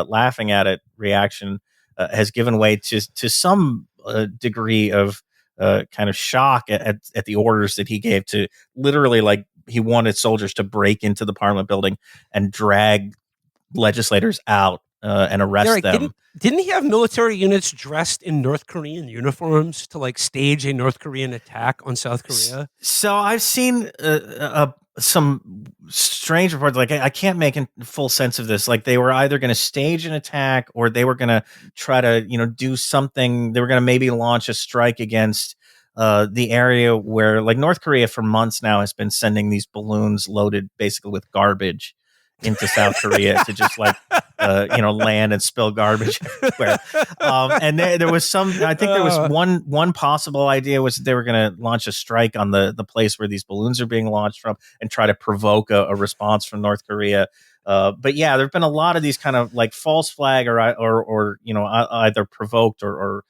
laughing at it reaction has given way to some degree of kind of shock at the orders that he gave to literally, like, he wanted soldiers to break into the parliament building and drag legislators out and arrest Derek, them. Didn't he have military units dressed in North Korean uniforms to like stage a North Korean attack on South Korea? So I've seen some strange reports. Like, I can't make a full sense of this. Like, they were either going to stage an attack or they were going to try to, do something. They were going to maybe launch a strike against the area where, like, North Korea for months now has been sending these balloons loaded basically with garbage into South Korea to just like land and spill garbage everywhere. And there was I think there was one possible idea was they were going to launch a strike on the place where these balloons are being launched from and try to provoke a response from North Korea. But yeah, there've been a lot of these kind of like false flag or either provoked or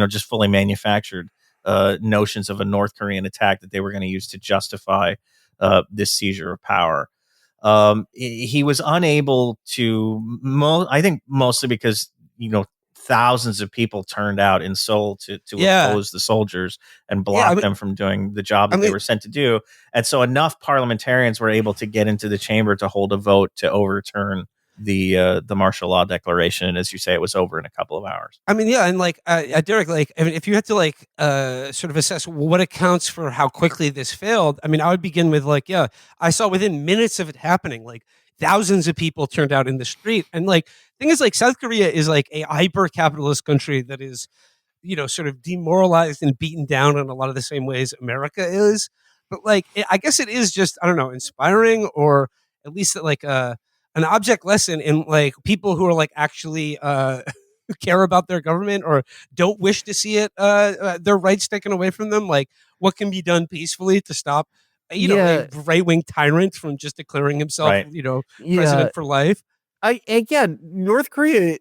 just fully manufactured notions of a North Korean attack that they were going to use to justify this seizure of power. He was unable to, I think mostly because, thousands of people turned out in Seoul to oppose the soldiers and block them from doing the job that they were sent to do. And so enough parliamentarians were able to get into the chamber to hold a vote to overturn the martial law declaration. And as you say, it was over in a couple of hours. I mean, yeah. And like, Derek, like, I mean, if you had to like sort of assess what accounts for how quickly this failed, I mean, I would begin with like, yeah, I saw within minutes of it happening, like thousands of people turned out in the street. And like, thing is, like, South Korea is like a hyper capitalist country that is, sort of demoralized and beaten down in a lot of the same ways America is. But like, I guess it is just, I don't know, inspiring, or at least like an object lesson in like people who are like actually care about their government or don't wish to see it their rights taken away from them. Like, what can be done peacefully to stop a right-wing tyrant from just declaring himself, Right. president for life. South Korea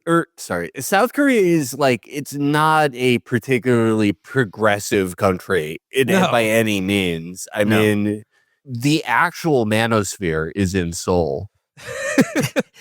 is like, it's not a particularly progressive country by any means. I mean, the actual manosphere is in Seoul.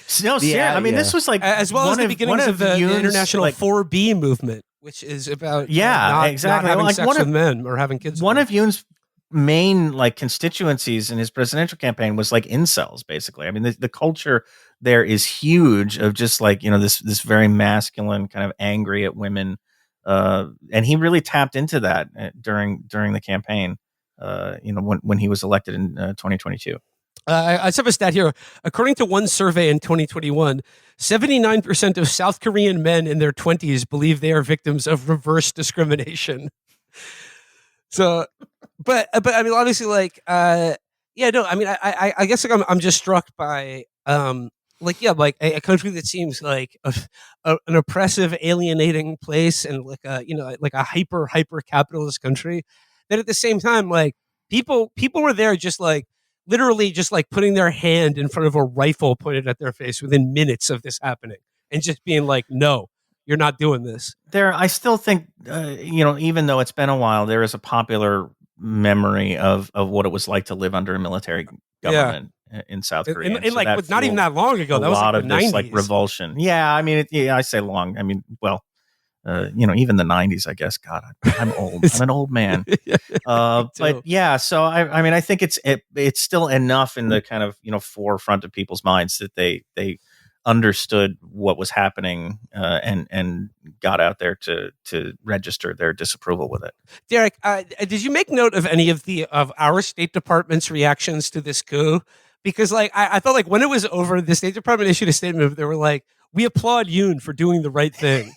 Seriously. I mean, this was like as well as the beginnings of the international 4B movement, which is about not having sex with men or having kids. One of Yoon's main constituencies in his presidential campaign was incels, basically. I mean, the culture there is huge of just this very masculine kind of angry at women, and he really tapped into that during the campaign. When he was elected in 2022. I have a stat here. According to one survey in 2021, 79% of South Korean men in their 20s believe they are victims of reverse discrimination. So, but I mean, obviously, I guess I'm just struck by a country that seems like an oppressive, alienating place, and like a hyper capitalist country. That at the same time, people were there just literally just putting their hand in front of a rifle pointed at their face within minutes of this happening, and just being like, "No, you're not doing this." I still think, even though it's been a while, there is a popular memory of what it was like to live under a military government in South Korea. And not even that long ago, that was a lot of the 90s. Revulsion. Yeah, I mean, I say long. I mean, well, even the 90s, I guess. God, I'm old. I'm an old man. But yeah, so I mean, I think it's still enough in the kind of forefront of people's minds that they understood what was happening and got out there to register their disapproval with it. Derek, did you make note of any of our State Department's reactions to this coup? Because I felt like when it was over, the State Department issued a statement. They were like, "We applaud Yoon for doing the right thing."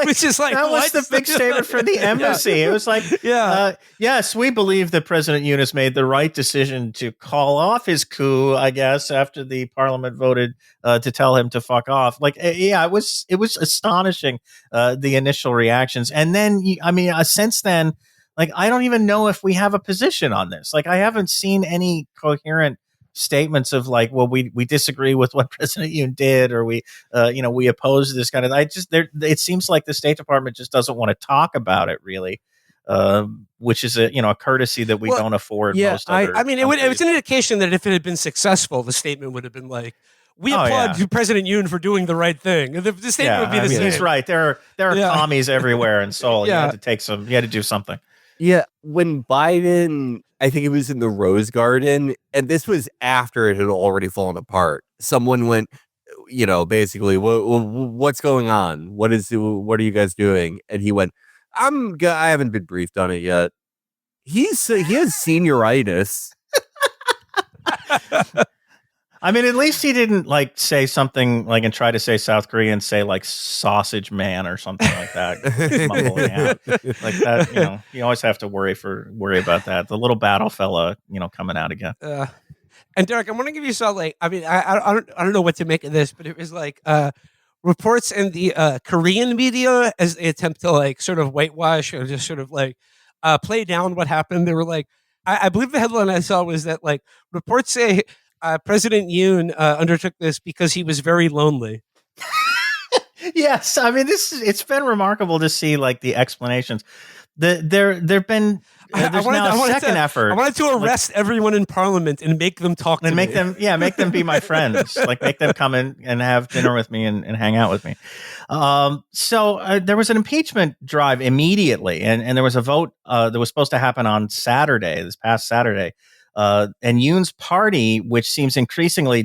Which is that was the big statement from the embassy. It was like, yes, we believe that President Yoon has made the right decision to call off his coup, I guess, after the parliament voted to tell him to fuck off. It was astonishing, the initial reactions. And then, since then, I don't even know if we have a position on this. I haven't seen any coherent statements of we disagree with what President Yoon did, or we oppose this kind of. It seems like the State Department just doesn't want to talk about it really, which is a courtesy that we don't afford. Most other it was an indication that if it had been successful, the statement would have been like, "We applaud President Yoon for doing the right thing." The statement would be the same. He's right. There are commies everywhere in Seoul. You had to do something. Yeah, when Biden, I think it was in the Rose Garden, and this was after it had already fallen apart. Someone went, basically, what's going on? What are you guys doing? And he went, I haven't been briefed on it yet. He has senioritis. I mean, at least he didn't say something and try to say South Korean, say sausage man or something like that. Mumbling out like that. You always have to worry about that. The little battle fella, coming out again. And Derek, I want to give you some I don't know what to make of this, but it was reports in the Korean media as they attempt to sort of whitewash or just sort of play down what happened. They were I believe the headline I saw was that reports say President Yoon undertook this because he was very lonely. Yes, I mean it's been remarkable to see the explanations. There've been there's now a second effort. I wanted to arrest everyone in Parliament and make them talk to me. Make them be my friends. Make them come in and have dinner with me and hang out with me. So there was an impeachment drive immediately, and there was a vote that was supposed to happen on Saturday, this past Saturday. And Yoon's party, which seems increasingly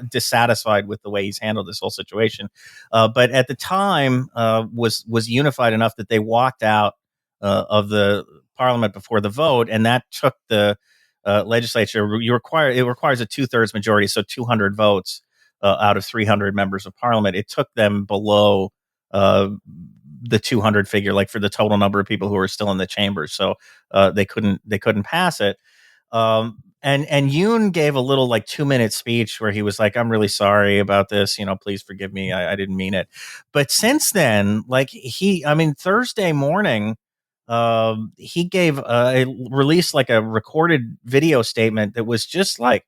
dissatisfied with the way he's handled this whole situation, but at the time was unified enough that they walked out of the parliament before the vote, and that took the legislature. It requires a 2/3 majority, so 200 votes out of 300 members of parliament. It took them below the 200 figure, for the total number of people who are still in the chamber. So they couldn't pass it. And Yoon gave a little 2-minute speech where he was like, "I'm really sorry about this. Please forgive me. I didn't mean it." But since then, Thursday morning, he released like a recorded video statement that was just like,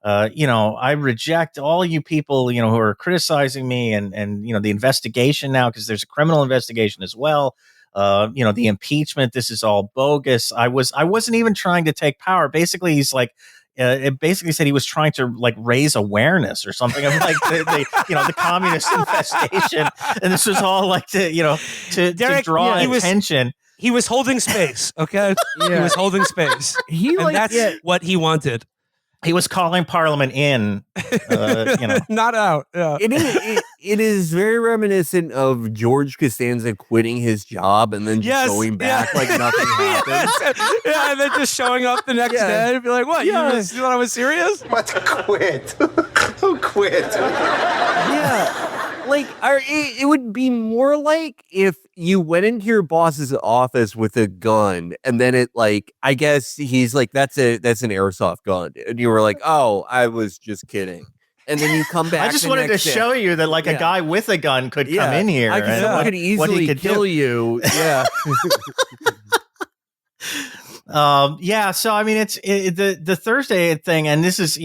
I reject all you people, who are criticizing me and, the investigation now, because there's a criminal investigation as well. The impeachment, this is all bogus. I wasn't even trying to take power. Basically, he's like, it basically said he was trying to like raise awareness or something of like the communist infestation. And this was all like to draw attention. He was holding space. Okay. He was holding space. That's what he wanted. He was calling Parliament in, not out. Yeah. It is very reminiscent of George Costanza quitting his job and then just going back like nothing happened. And then just showing up the next day and be like, "What? You thought I was serious? What? Quit? Who quit?" Yeah. Like, it would be more like if you went into your boss's office with a gun and then it like, I guess he's like, that's an airsoft gun. And you were like, oh, I was just kidding. And then you come back. I just wanted to show you that like a guy with a gun could come in here. I could easily kill you. Yeah. So I mean, it's the Thursday thing, and this is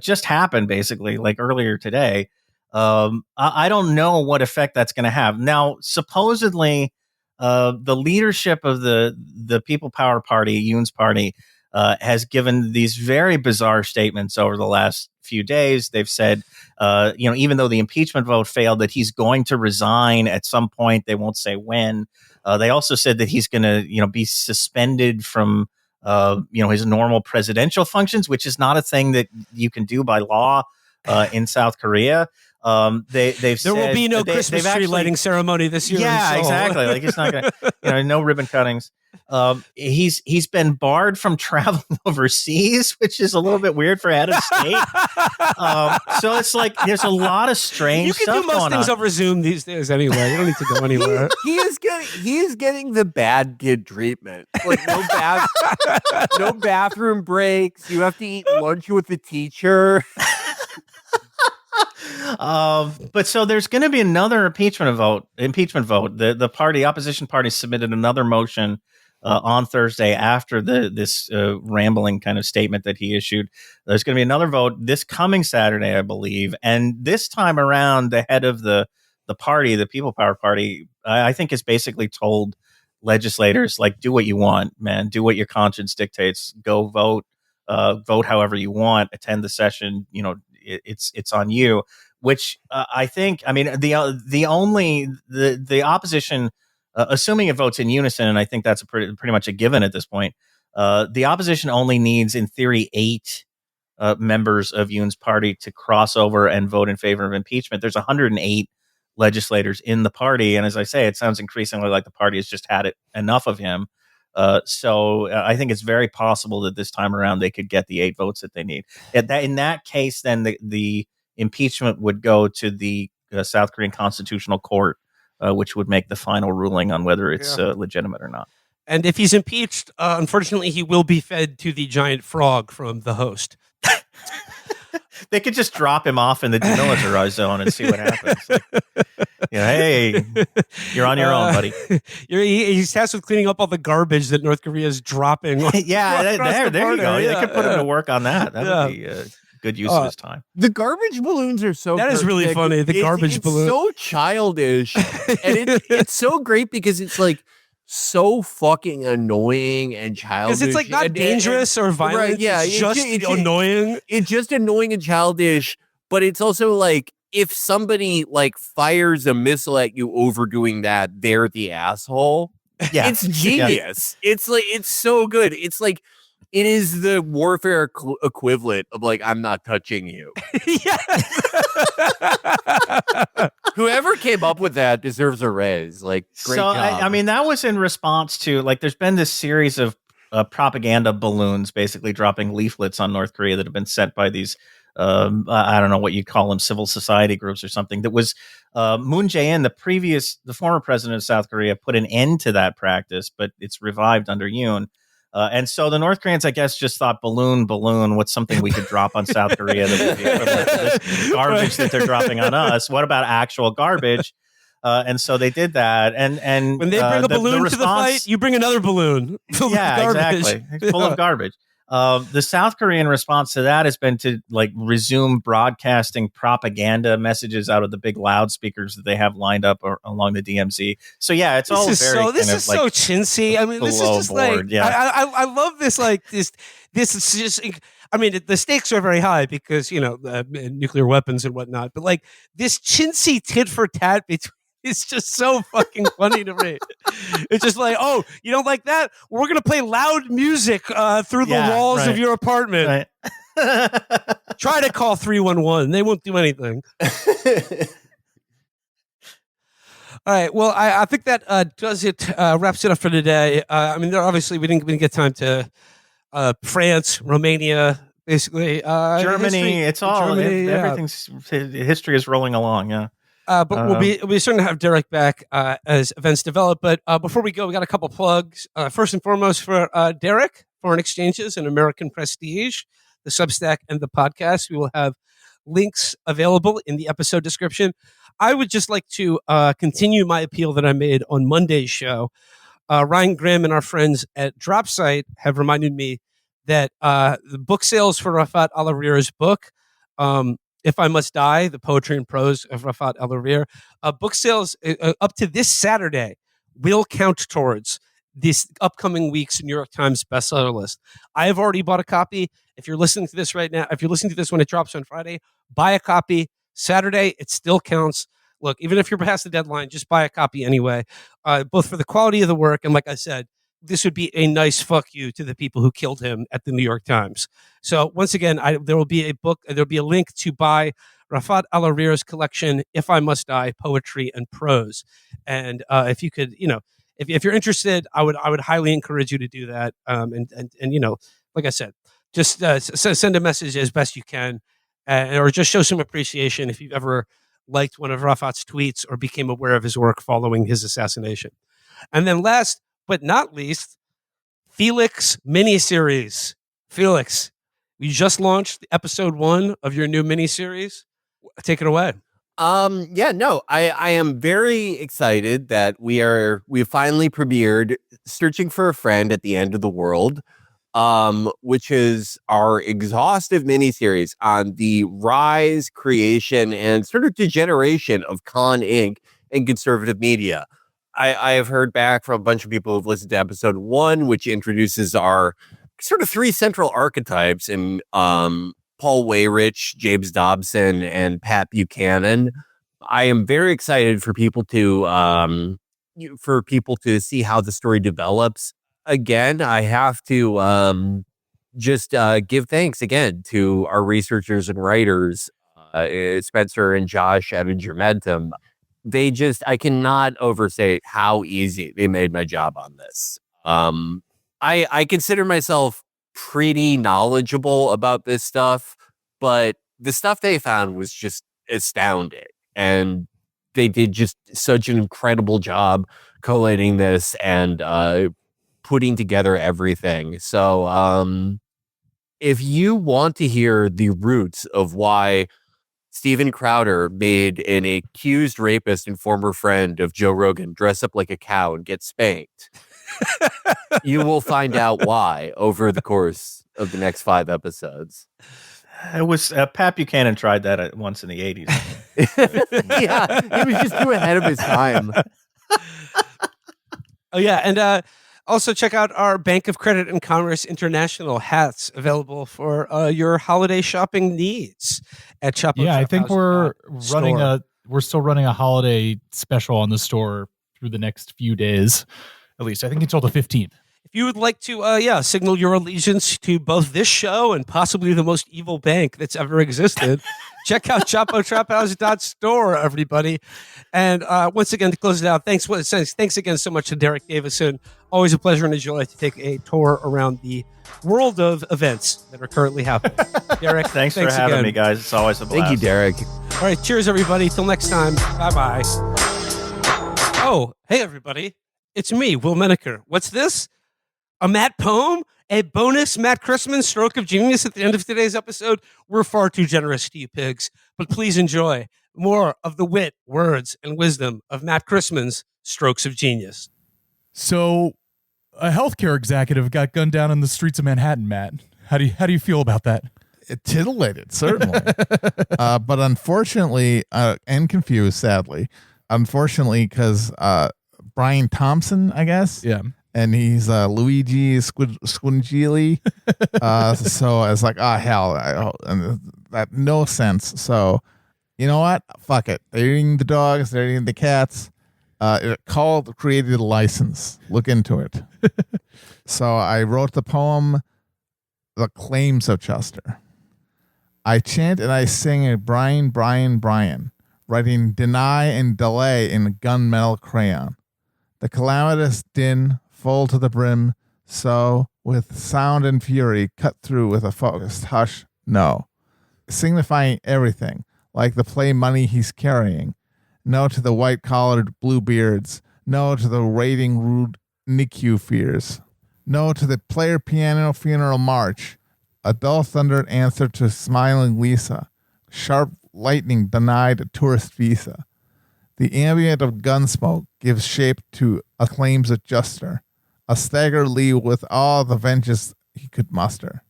just happened basically like earlier today. I don't know what effect that's going to have. Now, supposedly, the leadership of the People Power Party, Yoon's party, has given these very bizarre statements over the last few days. They've said, even though the impeachment vote failed, that he's going to resign at some point. They won't say when. They also said that he's going to, be suspended from, his normal presidential functions, which is not a thing that you can do by law in South Korea. There will be no Christmas tree lighting ceremony this year. Yeah, exactly. Like it's not gonna, no ribbon cuttings. He's been barred from traveling overseas, which is a little bit weird for head of state. So it's like there's a lot of strange stuff going on. You can do most things over Zoom these days anyway. You don't need to go anywhere. He is getting the bad kid treatment. Like no bathroom breaks. You have to eat lunch with the teacher. But so there's going to be another impeachment vote. The opposition party submitted another motion on Thursday after this rambling kind of statement that he issued. There's going to be another vote this coming Saturday, I believe. And this time around, the head of the party, the People Power Party, I think has basically told legislators, like, do what you want, man. Do what your conscience dictates. Go vote. Vote however you want. Attend the session. It's on you. Which I think, I mean, the opposition, assuming it votes in unison, and I think that's pretty much a given at this point. The opposition only needs, in theory, 8 members of Yoon's party to cross over and vote in favor of impeachment. There's 108 legislators in the party, and as I say, it sounds increasingly like the party has just had enough of him. So I think it's very possible that this time around they could get the 8 votes that they need. In that case, then the impeachment would go to the South Korean Constitutional Court, which would make the final ruling on whether it's legitimate or not. And if he's impeached, unfortunately, he will be fed to the giant frog from the host. They could just drop him off in the demilitarized zone and see what happens. Like, hey, you're on your own, buddy. He's tasked with cleaning up all the garbage that North Korea is dropping. There you go. They could put him to work on that. That would be good use of his time. The garbage balloons are so that is really funny. The garbage balloon, so childish, and it's so great because it's like so fucking annoying and childish. Because it's like not dangerous or violent. Right, yeah, it's just annoying. It's just annoying and childish, but it's also like if somebody like fires a missile at you over doing that, they're the asshole. Yeah, it's genius. Yeah. It's like it's so good. It's like. It is the warfare equivalent of like, I'm not touching you. Whoever came up with that deserves a raise. Like, great job. I mean, that was in response to like, there's been this series of propaganda balloons basically dropping leaflets on North Korea that have been sent by these, I don't know what you call them, civil society groups or something. That was Moon Jae-in, the former president of South Korea, put an end to that practice, but it's revived under Yoon. And so the North Koreans, I guess, just thought balloon, what's something we could drop on South Korea that would be equivalent to this garbage that they're dropping on us? What about actual garbage? And so they did that. And when they bring a balloon response, to the fight, you bring another balloon. Yeah, exactly. Full of garbage. The South Korean response to that has been to like resume broadcasting propaganda messages out of the big loudspeakers that they have lined up along the DMZ. So yeah, it's all very this is so chintzy. I mean, this is just board, like I love this. Like this is just. I mean, the stakes are very high because nuclear weapons and whatnot. But like this chintzy tit for tat between. It's just so fucking funny to me. It's just like, oh, you don't like that? We're going to play loud music through the walls of your apartment. Right. Try to call 311. They won't do anything. All right. Well, I think that does it. Wraps it up for today. I mean, obviously, we didn't get time to France, Romania, basically. Germany. History, it's all, Germany, everything's, history is rolling along. Yeah. But we'll be certain to have Derek back as events develop. But before we go, we got a couple plugs. First and foremost for Derek, Foreign Exchanges and American Prestige, the Substack and the podcast. We will have links available in the episode description. I would just like to continue my appeal that I made on Monday's show. Ryan Grimm and our friends at Dropsite have reminded me that the book sales for Refaat Alareer's book, If I Must Die, the poetry and prose of Refaat Alareer. Book sales up to this Saturday will count towards this upcoming week's New York Times bestseller list. I have already bought a copy. If you're listening to this right now, if you're listening to this when it drops on Friday, buy a copy. Saturday, it still counts. Look, even if you're past the deadline, just buy a copy anyway, both for the quality of the work and, like I said, this would be a nice fuck you to the people who killed him at the New York Times. So once again, there will be a book. There'll be a link to buy Refaat Alareer's collection, If I Must Die, Poetry and Prose. And if you could, if you're interested, I would highly encourage you to do that. And like I said, just send a message as best you can, or just show some appreciation if you've ever liked one of Refaat's tweets or became aware of his work following his assassination. And then last but not least, Felix miniseries. Felix, we just launched episode 1 of your new miniseries. Take it away. I am very excited that we finally premiered Searching for a Friend at the End of the World, which is our exhaustive miniseries on the rise, creation, and sort of degeneration of Con Inc. and conservative media. I have heard back from a bunch of people who've listened to episode 1, which introduces our sort of 3 central archetypes in Paul Weyrich, James Dobson, and Pat Buchanan. I am very excited for people to see how the story develops. Again, I have to just give thanks again to our researchers and writers, Spencer and Josh at Intermentum. I cannot overstate how easy they made my job on this. I consider myself pretty knowledgeable about this stuff, but the stuff they found was just astounding. And they did just such an incredible job collating this and putting together everything. So if you want to hear the roots of why Steven Crowder made an accused rapist and former friend of Joe Rogan dress up like a cow and get spanked, you will find out why over the course of the next 5 episodes. It was Pat Buchanan tried that once in the 80s. Yeah, he was just too ahead of his time. Oh, yeah. And also check out our Bank of Credit and Commerce International hats available for your holiday shopping needs at Chapo. Yeah, I think we're still running a holiday special on the store through the next few days. At least I think until the 15th. If you would like to, signal your allegiance to both this show and possibly the most evil bank that's ever existed, check out ChapoTraphouse.store, everybody. And once again, to close it out, thanks again so much to Derek Davison. Always a pleasure and a joy to take a tour around the world of events that are currently happening. Derek, thanks for having me, guys. It's always a blast. Thank you, Derek. All right, cheers, everybody. Till next time. Bye-bye. Oh, hey, everybody. It's me, Will Menaker. What's this? A Matt poem? A bonus Matt Christman stroke of genius at the end of today's episode? We're far too generous to you pigs, but please enjoy. more of the wit, words, and wisdom of Matt Chrisman's strokes of genius. So, a healthcare executive got gunned down in the streets of Manhattan, Matt. How do you feel about that? It titillated, certainly. But unfortunately, and confused, sadly, because Brian Thompson, I guess. Yeah. And he's Luigi Squingili. So it's like, hell, and that no sense. So, you know what? Fuck it. They're eating the dogs. They're eating the cats. It created a license. Look into it. So I wrote the poem, The Claims of Chester. I chant and I sing a Brian, Brian, Brian, writing deny and delay in gunmetal crayon. The calamitous din full to the brim, so with sound and fury cut through with a focused hush, no. Signifying everything, like the play money he's carrying. No to the white-collared bluebeards. No to the raiding rude NICU fears. No to the player piano funeral march. A dull thundered answer to smiling Lisa. Sharp lightning denied a tourist visa. The ambient of gunsmoke gives shape to a claims adjuster. A stagger Lee with all the vengeance he could muster.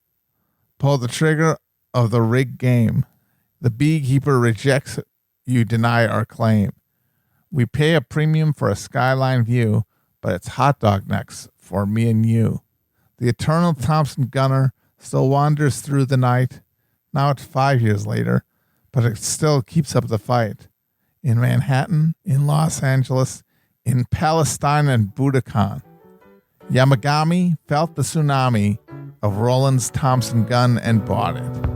Pull the trigger of the rigged game. The beekeeper rejects it. You deny our claim. We pay a premium for a skyline view, but it's hot dog necks for me and you. The eternal Thompson gunner still wanders through the night. Now it's 5 years later, but it still keeps up the fight. In Manhattan, in Los Angeles, in Palestine and Budokan. Yamagami felt the tsunami of Roland's Thompson gun and bought it.